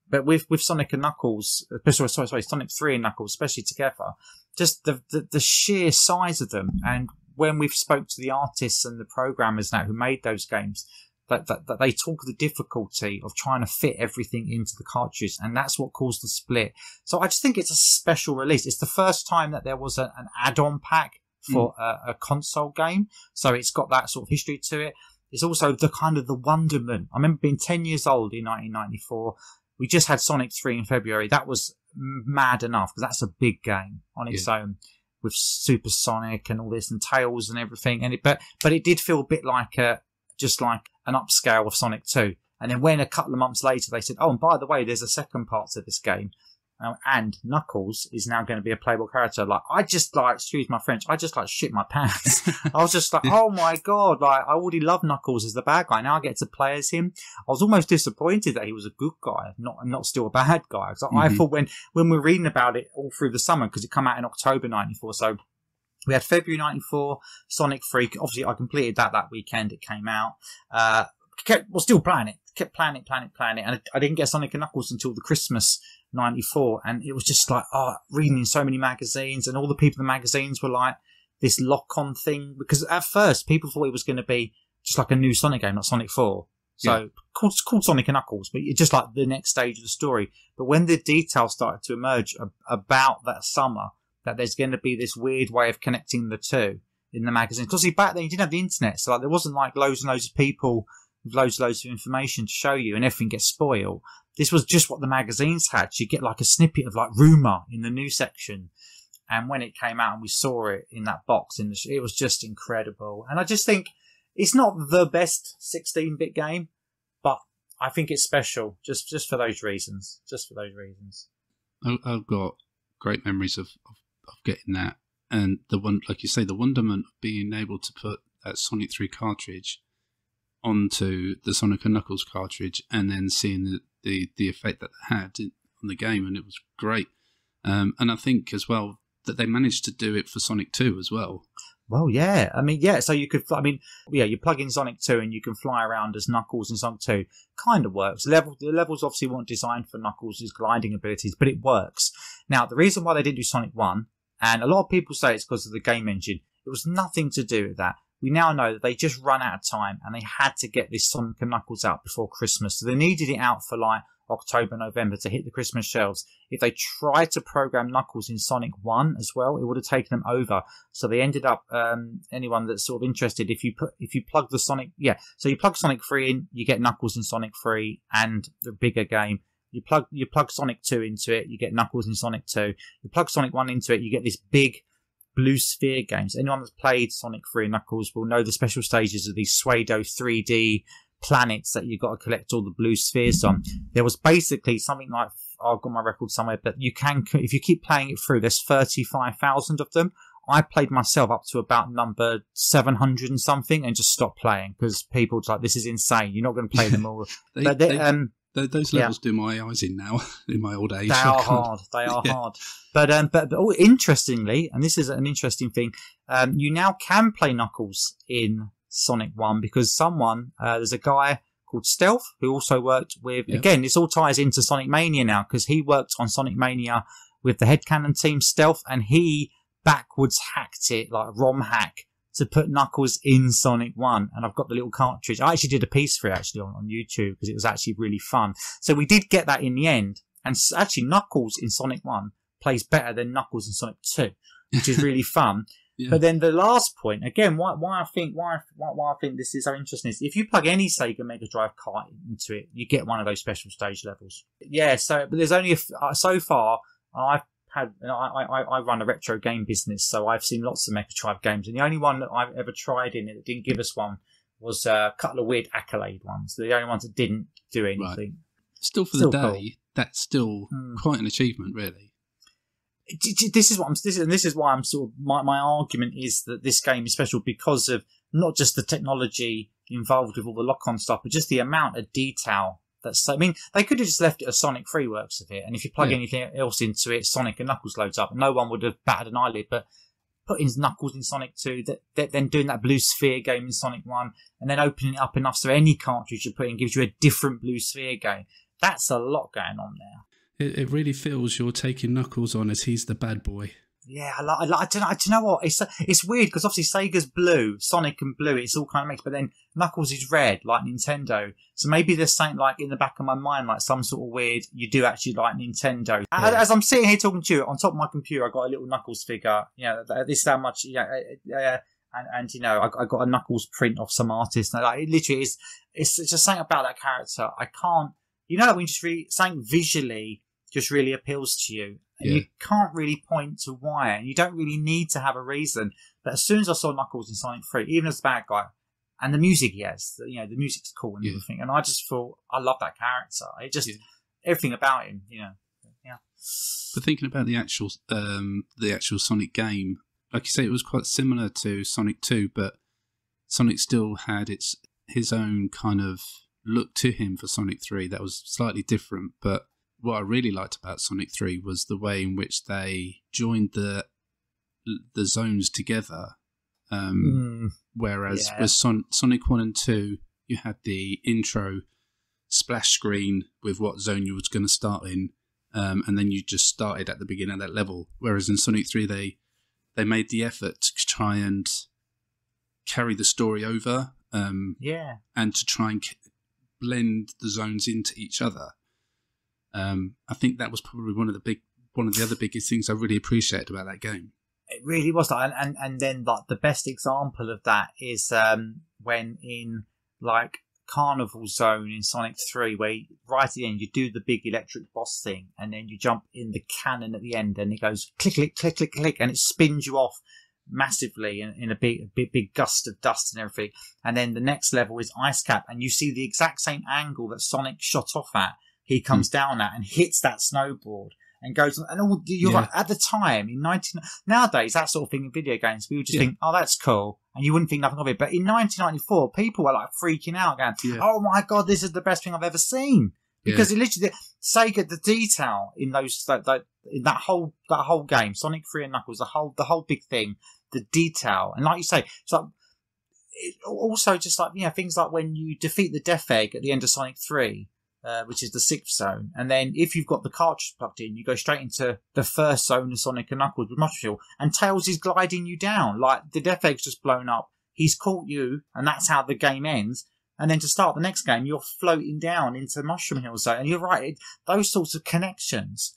but with Sonic and Knuckles, sorry, Sonic 3 and Knuckles, especially together, just the sheer size of them. And when we've spoke to the artists and the programmers now who made those games, that they talk of the difficulty of trying to fit everything into the cartridge, and that's what caused the split. So I just think it's a special release. It's the first time that there was an add-on pack for a console game, so it's got that sort of history to it. It's also the kind of the wonderment. I remember being 10 years old in 1994. We just had Sonic 3 in February. That was mad enough because that's a big game on its own, with Super Sonic and all this and Tails and everything. And but it did feel a bit like just like an upscale of Sonic 2. And then when a couple of months later they said, oh, and by the way, there's a second part to this game, and Knuckles is now going to be a playable character. Like, I just like, excuse my French, I just like shit my pants. I was just like, oh my god, like, I already love Knuckles as the bad guy. Now I get to play as him. I was almost disappointed that he was a good guy, not still a bad guy. So I thought when we're reading about it all through the summer, because it came out in October 94, so we had February 94, Sonic 3. Obviously, I completed that weekend it came out. Still playing it. Kept playing it. And I didn't get Sonic and Knuckles until the Christmas 94. And it was just like, reading in so many magazines. And all the people in the magazines were like this lock-on thing. Because at first, people thought it was going to be just like a new Sonic game, like Sonic 4. So, called Sonic and Knuckles, but it's just like the next stage of the story. But when the details started to emerge about that summer, that there's going to be this weird way of connecting the two in the magazine. Because back then you didn't have the internet, so like there wasn't like loads and loads of people with loads of information to show you, and everything gets spoiled. This was just what the magazines had. So you get like a snippet of like rumour in the news section. And when it came out and we saw it in that box, it was just incredible. And I just think it's not the best 16-bit game, but I think it's special just for those reasons. I've got great memories of getting that, and the one, like you say, the wonderment of being able to put that Sonic 3 cartridge onto the Sonic and Knuckles cartridge, and then seeing the effect that it had on the game, and it was great. And I think as well that they managed to do it for Sonic 2 as well. Well, yeah. I mean, yeah, so you could, you plug in Sonic 2 and you can fly around as Knuckles in Sonic 2. Kind of works. The levels obviously weren't designed for Knuckles' gliding abilities, but it works. Now, the reason why they didn't do Sonic 1, and a lot of people say it's because of the game engine, it was nothing to do with that. We now know that they just run out of time and they had to get this Sonic and Knuckles out before Christmas. So they needed it out for like October, November to hit the Christmas shelves. If they tried to program Knuckles in Sonic 1 as well, it would have taken them over. So they ended up, anyone that's sort of interested, if you plug the Sonic, so you plug Sonic 3 in, you get Knuckles in Sonic 3 and the bigger game. You plug Sonic 2 into it, you get Knuckles in Sonic 2. You plug Sonic 1 into it, you get this big blue sphere games. Anyone that's played Sonic 3 and Knuckles will know the special stages of these pseudo 3D planets that you've got to collect all the blue spheres on. There was basically something like, I've got my record somewhere, but you can, if you keep playing it through, there's 35,000 of them I played myself up to about number 700 and something and just stopped playing because people were like, this is insane. You're not going to play them all. Those levels do my eyes in now in my old age. They are hard. They are hard. But interestingly, and this is an interesting thing, you now can play Knuckles in Sonic 1 because there's a guy called Stealth who also worked with, again, this all ties into Sonic Mania now because he worked on Sonic Mania with the headcanon team Stealth, and he backwards hacked it, like ROM hack, to put Knuckles in Sonic 1. And I've got the little cartridge. I actually did a piece for it actually on YouTube because it was actually really fun. So we did get that in the end. And actually Knuckles in Sonic 1 plays better than Knuckles in Sonic 2, which is really fun. Yeah. But then the last point, again, why I think this is so interesting is if you plug any Sega Mega Drive cart into it, you get one of those special stage levels. Yeah, but there's only so far I run a retro game business, so I've seen lots of Mega Drive games, and the only one that I've ever tried in it that didn't give us one was a couple of weird Accolade ones. They're the only ones that didn't do anything. Right. Still, for the day, cool. That's still quite an achievement, really. This is why I'm sort of my argument is that this game is special because of not just the technology involved with all the lock-on stuff, but just the amount of detail. I mean, they could have just left it as Sonic 3 works of it, and if you plug anything else into it, Sonic and Knuckles loads up, and no one would have batted an eyelid. But putting Knuckles in Sonic 2, then doing that Blue Sphere game in Sonic 1, and then opening it up enough so any cartridge you put in gives you a different Blue Sphere game. That's a lot going on there. It really feels you're taking Knuckles on as he's the bad boy. Yeah, I don't know what it's weird because obviously Sega's blue, Sonic and blue, it's all kind of mixed. But then Knuckles is red, like Nintendo. So maybe there's something like in the back of my mind, like some sort of weird. You do actually like Nintendo. Yeah. As I'm sitting here talking to you, on top of my computer, I got a little Knuckles figure. You know, this is how much. And you know, I got a Knuckles print off some artist. And like, it literally is. It's just something about that character. I can't. You know, when just really something visually just really appeals to you. And you can't really point to why, and you don't really need to have a reason. But as soon as I saw Knuckles in Sonic 3, even as a bad guy, and the music he has, you know, the music's cool and everything, and I just thought, I love that character. It just, everything about him, you know. Yeah. But thinking about the actual Sonic game, like you say, it was quite similar to Sonic 2, but Sonic still had his own kind of look to him for Sonic 3 that was slightly different, but what I really liked about Sonic 3 was the way in which they joined the zones together. Whereas with Sonic 1 and 2, you had the intro splash screen with what zone you was going to start in, and then you just started at the beginning of that level. Whereas in Sonic 3, they made the effort to try and carry the story over, and to try and blend the zones into each other. I think that was probably one of the other biggest things I really appreciated about that game. It really was, and then like the best example of that is when in like Carnival Zone in Sonic 3, where right at the end you do the big electric boss thing, and then you jump in the cannon at the end, and it goes click click click click click, and it spins you off massively in a big gust of dust and everything. And then the next level is Ice Cap, and you see the exact same angle that Sonic shot off at. He comes down at and hits that snowboard and goes, and all you're right. At the time in nowadays, that sort of thing in video games, we would just think, oh, that's cool, and you wouldn't think nothing of it. But in 1994, people were like freaking out, going, oh my god, this is the best thing I've ever seen, because it literally Sega, the detail in those in that whole game, Sonic 3 and Knuckles, the whole big thing, the detail, and like you say, it's like also just like, you know, things like when you defeat the Death Egg at the end of Sonic 3. Which is the 6th zone, and then if you've got the cartridge plugged in, you go straight into the first zone of Sonic and Knuckles with Mushroom Hill, and Tails is gliding you down, like the Death Egg's just blown up, he's caught you, and that's how the game ends. And then to start the next game, you're floating down into Mushroom Hill zone, and you're right, those sorts of connections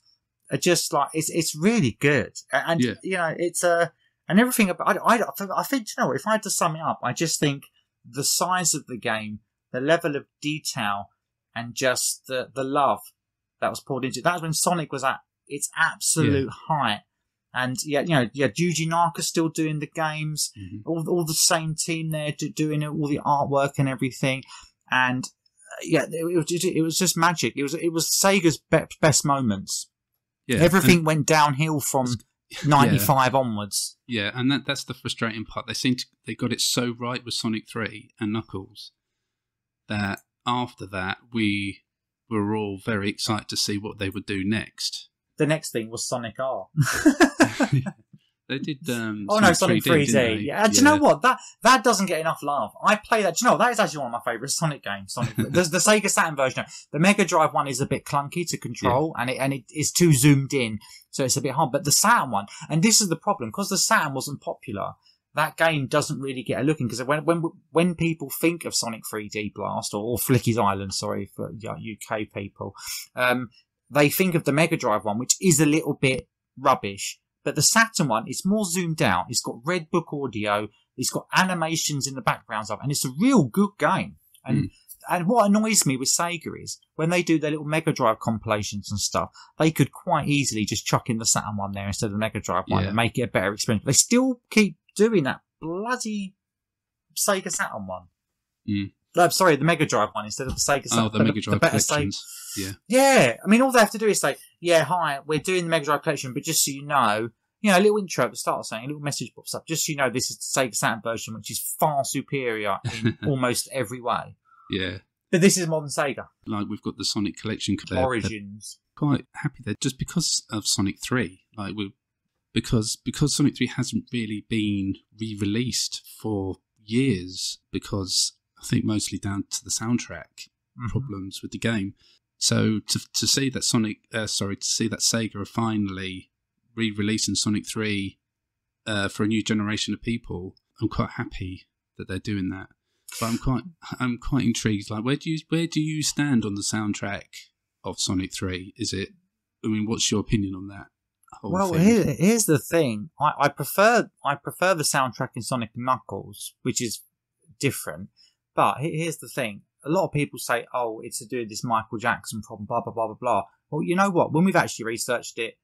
are just like, it's really good, and you know, it's and everything about I think, you know, if I had to sum it up, I just think the size of the game, the level of detail, and just the love that was poured into it. That was when Sonic was at its absolute height. And Yuji Naka still doing the games, all the same team there doing all the artwork and everything. And it was just magic. It was Sega's best moments. Yeah, everything went downhill from 95 onwards. Yeah, and that's the frustrating part. They got it so right with Sonic 3 and Knuckles that after that we were all very excited to see what they would do next. The next thing was Sonic R. They did. Sonic 3D. Yeah. Do you know what? That doesn't get enough love. I play that. Do you know, that is actually one of my favourite Sonic games. The Sega Saturn version. The Mega Drive one is a bit clunky to control, and it is too zoomed in, so it's a bit hard. But the Saturn one, and this is the problem, because the Saturn wasn't popular, that game doesn't really get a look in. Because when people think of Sonic 3D Blast or Flicky's Island, sorry for UK people, they think of the Mega Drive one, which is a little bit rubbish. But the Saturn one, it's more zoomed out. It's got Red Book audio. It's got animations in the backgrounds of it. And it's a real good game. And what annoys me with Sega is when they do their little Mega Drive compilations and stuff, they could quite easily just chuck in the Saturn one there instead of the Mega Drive one and make it a better experience. But they still keep doing that bloody Sega Saturn one. The Mega Drive one instead of the Sega Saturn. Oh, the Mega Drive collections. Yeah. I mean, all they have to do is say, hi, we're doing the Mega Drive collection, but just so you know, a little intro at the start of saying, a little message pops up, just so you know, this is the Sega Saturn version, which is far superior in almost every way. Yeah. But this is modern Sega. Like, we've got the Sonic collection. Origins. Quite happy there, just because of Sonic 3. Like, because Sonic 3 hasn't really been re-released for years, because I think mostly down to the soundtrack problems with the game. So to see that Sega are finally re-releasing Sonic 3 for a new generation of people, I'm quite happy that they're doing that. But I'm quite intrigued. Like, where do you stand on the soundtrack of Sonic 3? What's your opinion on that whole thing? Here's the thing. I prefer the soundtrack in Sonic and Knuckles, which is different. But here's the thing. A lot of people say, it's to do with this Michael Jackson problem, blah, blah, blah, blah, blah. Well, you know what? When we've actually researched it,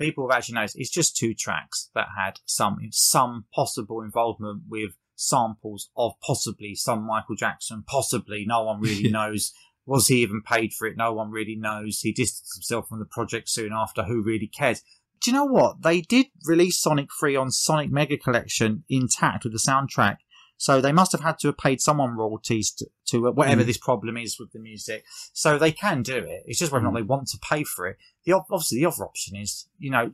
people have actually noticed it's just 2 tracks that had some possible involvement with samples of possibly some Michael Jackson, possibly. No one really knows. Was he even paid for it? No one really knows. He distanced himself from the project soon after. Who really cares? Do you know what? They did release Sonic 3 on Sonic Mega Collection intact with the soundtrack. So they must have had to have paid someone royalties to whatever this problem is with the music. So they can do it. It's just whether or not they want to pay for it. Obviously, the other option is,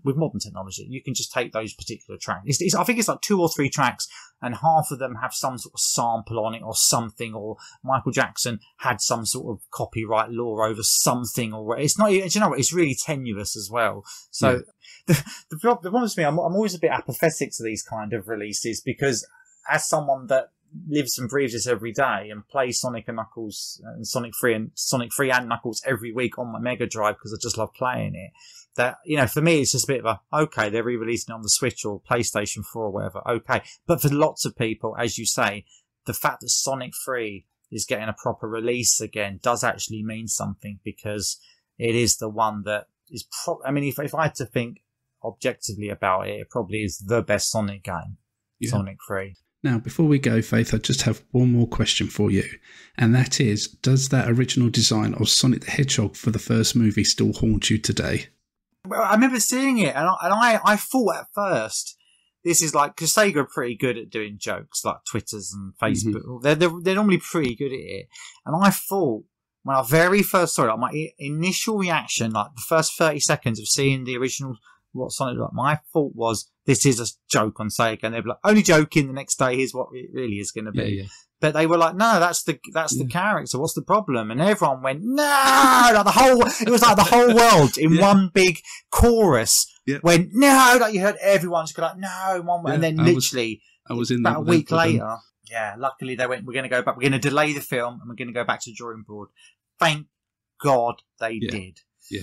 with modern technology, you can just take those particular tracks. I think it's like 2 or 3 tracks, and half of them have some sort of sample on it or something, or Michael Jackson had some sort of copyright law over something, or it's not. Do you know what? It's really tenuous as well. So the problem with me, I'm always a bit apathetic to these kind of releases, because as someone that lives and breathes this every day and plays Sonic and Knuckles and Sonic 3 and Knuckles every week on my Mega Drive because I just love playing it, that, for me, it's just a bit of okay, they're re-releasing it on the Switch or PlayStation 4 or whatever. Okay. But for lots of people, as you say, the fact that Sonic 3 is getting a proper release again does actually mean something, because it is the one that is if I had to think objectively about it, it probably is the best Sonic game. Sonic 3. Now, before we go, Faith, I just have one more question for you. And that is, does that original design of Sonic the Hedgehog for the first movie still haunt you today? Well, I remember seeing it, and I thought at first, this is like, because Sega are pretty good at doing jokes, like Twitters and Facebook. They're normally pretty good at it. And I thought, when I very first saw it, my initial reaction, like the first 30 seconds of seeing the original, what Sonic looked like, my thought was, this is a joke on Sega, and they'd be like, only joking, the next day, here's what it really is going to be. Yeah. But they were like, no, that's the character, what's the problem? And everyone went, no! It was like the whole world in one big chorus went, no! Like, you heard everyone just go like, no, and then literally, I was in about a week later, luckily they went, we're going to go back, we're going to delay the film, and we're going to go back to the drawing board. Thank God they did. Yeah.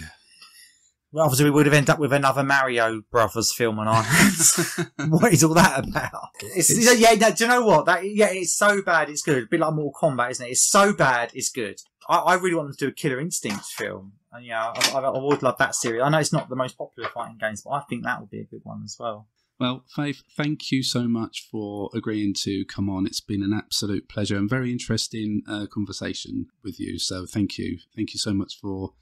Well, obviously, we would have ended up with another Mario Brothers film on our hands. What is all that about? Do you know what? It's so bad, it's good. A bit like Mortal Kombat, isn't it? It's so bad, it's good. I really want them to do a Killer Instinct film. And I would love that series. I know it's not the most popular fighting games, but I think that would be a good one as well. Well, Faith, thank you so much for agreeing to come on. It's been an absolute pleasure and very interesting conversation with you. So thank you. Thank you so much for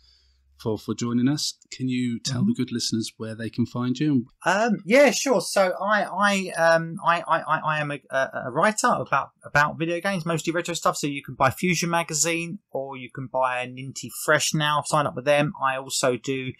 for joining us. Can you tell the good listeners where they can find you? Yeah, sure. So I am a writer about video games, mostly retro stuff. So you can buy Fusion magazine, or you can buy Ninty Fresh now. Sign up with them. I also do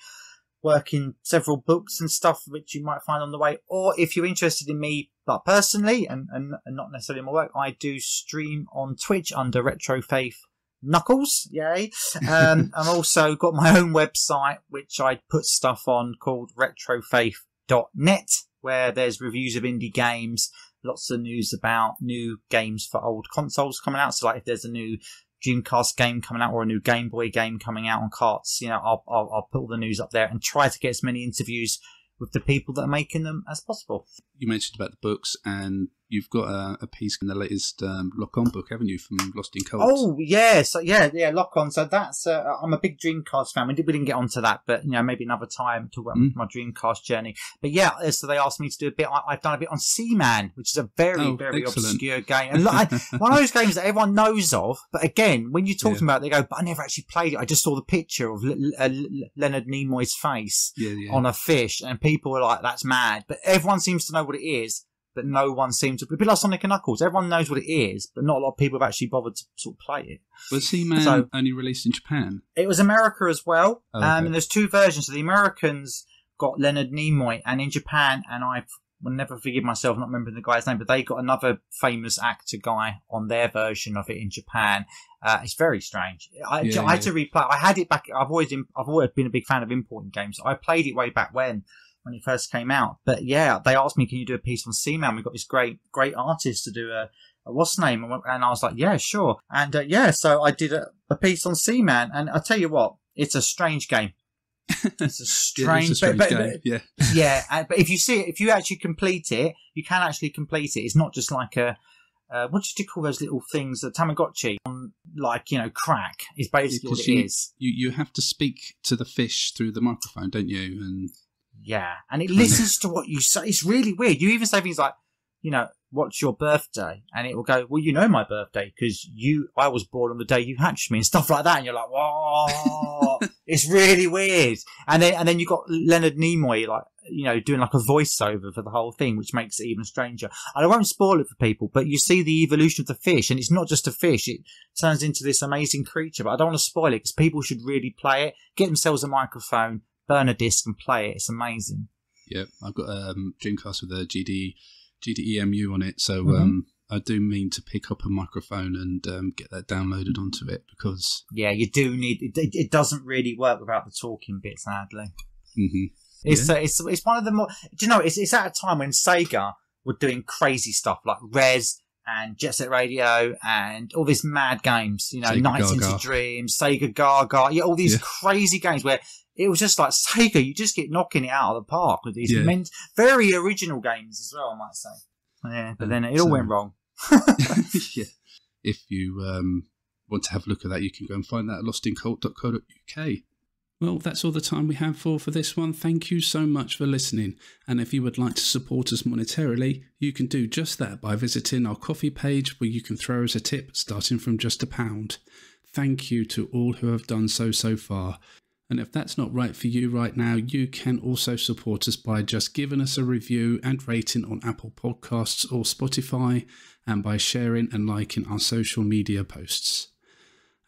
work in several books and stuff which you might find on the way. Or if you're interested in me, like personally, and not necessarily in my work, I do stream on Twitch under Retro Faith Knuckles, yay. I've also got my own website which I put stuff on called retrofaith.net, where there's reviews of indie games, lots of news about new games for old consoles coming out. So like if there's a new Dreamcast game coming out or a new Game Boy game coming out on carts, I'll put all the news up there and try to get as many interviews with the people that are making them as possible. You mentioned about the books, and you've got a piece in the latest Lock On book, haven't you, from Lost in Colts? Oh, yeah. So, yeah, Lock On. So that's, I'm a big Dreamcast fan. We didn't get onto that, but, maybe another time to my Dreamcast journey. But yeah, so they asked me to do a bit. I've done a bit on Seaman, which is a very obscure game. And one of those games that everyone knows of, but again, when you talk to them about it, they go, but I never actually played it. I just saw the picture of Leonard Nimoy's face on a fish, and people were like, that's mad. But everyone seems to know what it is. But no one seems to. A bit like Sonic and Knuckles. Everyone knows what it is, but not a lot of people have actually bothered to sort of play it. Was Seaman only released in Japan? It was America as well. Oh, okay. And there's two versions. So the Americans got Leonard Nimoy, and in Japan, and I will never forgive myself not remembering the guy's name, but they got another famous actor guy on their version of it in Japan. It's very strange. I had to replay. I had it back. I've always been a big fan of importing games. So I played it way back when it first came out. But yeah, they asked me, can you do a piece on Seaman? We've got this great artist to do a what's the name? And I was like, yeah, sure. And so I did a piece on Seaman, and I tell you what, it's a strange game. It's a strange, game. But if you see it, if you actually complete it, you can actually complete it. It's not just like a what did you call those little things, a Tamagotchi on, crack is basically what it is. You have to speak to the fish through the microphone, don't you? And and it listens to what you say. It's really weird. You even say things like, what's your birthday? And it will go, well, you know my birthday because I was born on the day you hatched me, and stuff like that. And you're like, whoa, it's really weird. And then you got Leonard Nimoy, doing like a voiceover for the whole thing, which makes it even stranger. And I won't spoil it for people, but you see the evolution of the fish, and it's not just a fish. It turns into this amazing creature, but I don't want to spoil it because people should really play it, get themselves a microphone, burn a disc and play it. It's amazing. Yeah, I've got a Dreamcast with a GDEMU on it, so I do mean to pick up a microphone and get that downloaded onto it, because you do need it. Doesn't really work without the talking bit, sadly. It's one of the more. Do you know? It's at a time when Sega were doing crazy stuff like Rez and Jet Set Radio and all these mad games. Sega Nights Gaga. into Dreams, Sega Gaga, all these crazy games where it was just like Sega, you just get knocking it out of the park with these very original games as well, I might say. Yeah, but then it all went wrong. If you want to have a look at that, you can go and find that at lostincult.co.uk. Well, that's all the time we have for this one. Thank you so much for listening. And if you would like to support us monetarily, you can do just that by visiting our Ko-fi page, where you can throw us a tip starting from just £1. Thank you to all who have done so far. And if that's not right for you right now, you can also support us by just giving us a review and rating on Apple Podcasts or Spotify, and by sharing and liking our social media posts.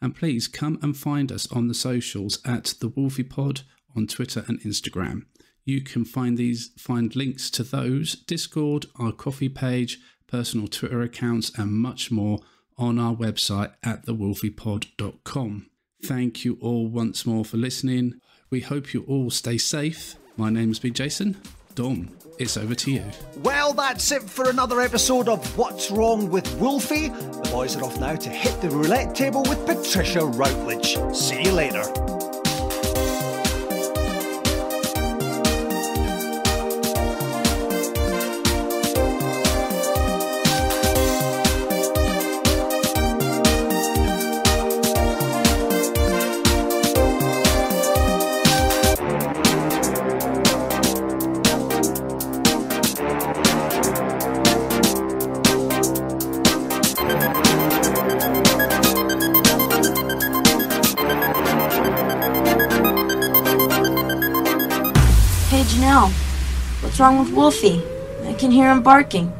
And please come and find us on the socials at The Wolfie Pod on Twitter and Instagram. You can find links to those, Discord, our Ko-fi page, personal Twitter accounts, and much more on our website at thewolfiepod.com. Thank you all once more for listening. We hope you all stay safe. My name's been Jason. Dom, it's over to you. Well, that's it for another episode of What's Wrong with Wolfie. The boys are off now to hit the roulette table with Patricia Routledge. See you later. now? What's wrong with Wolfie? I can hear him barking.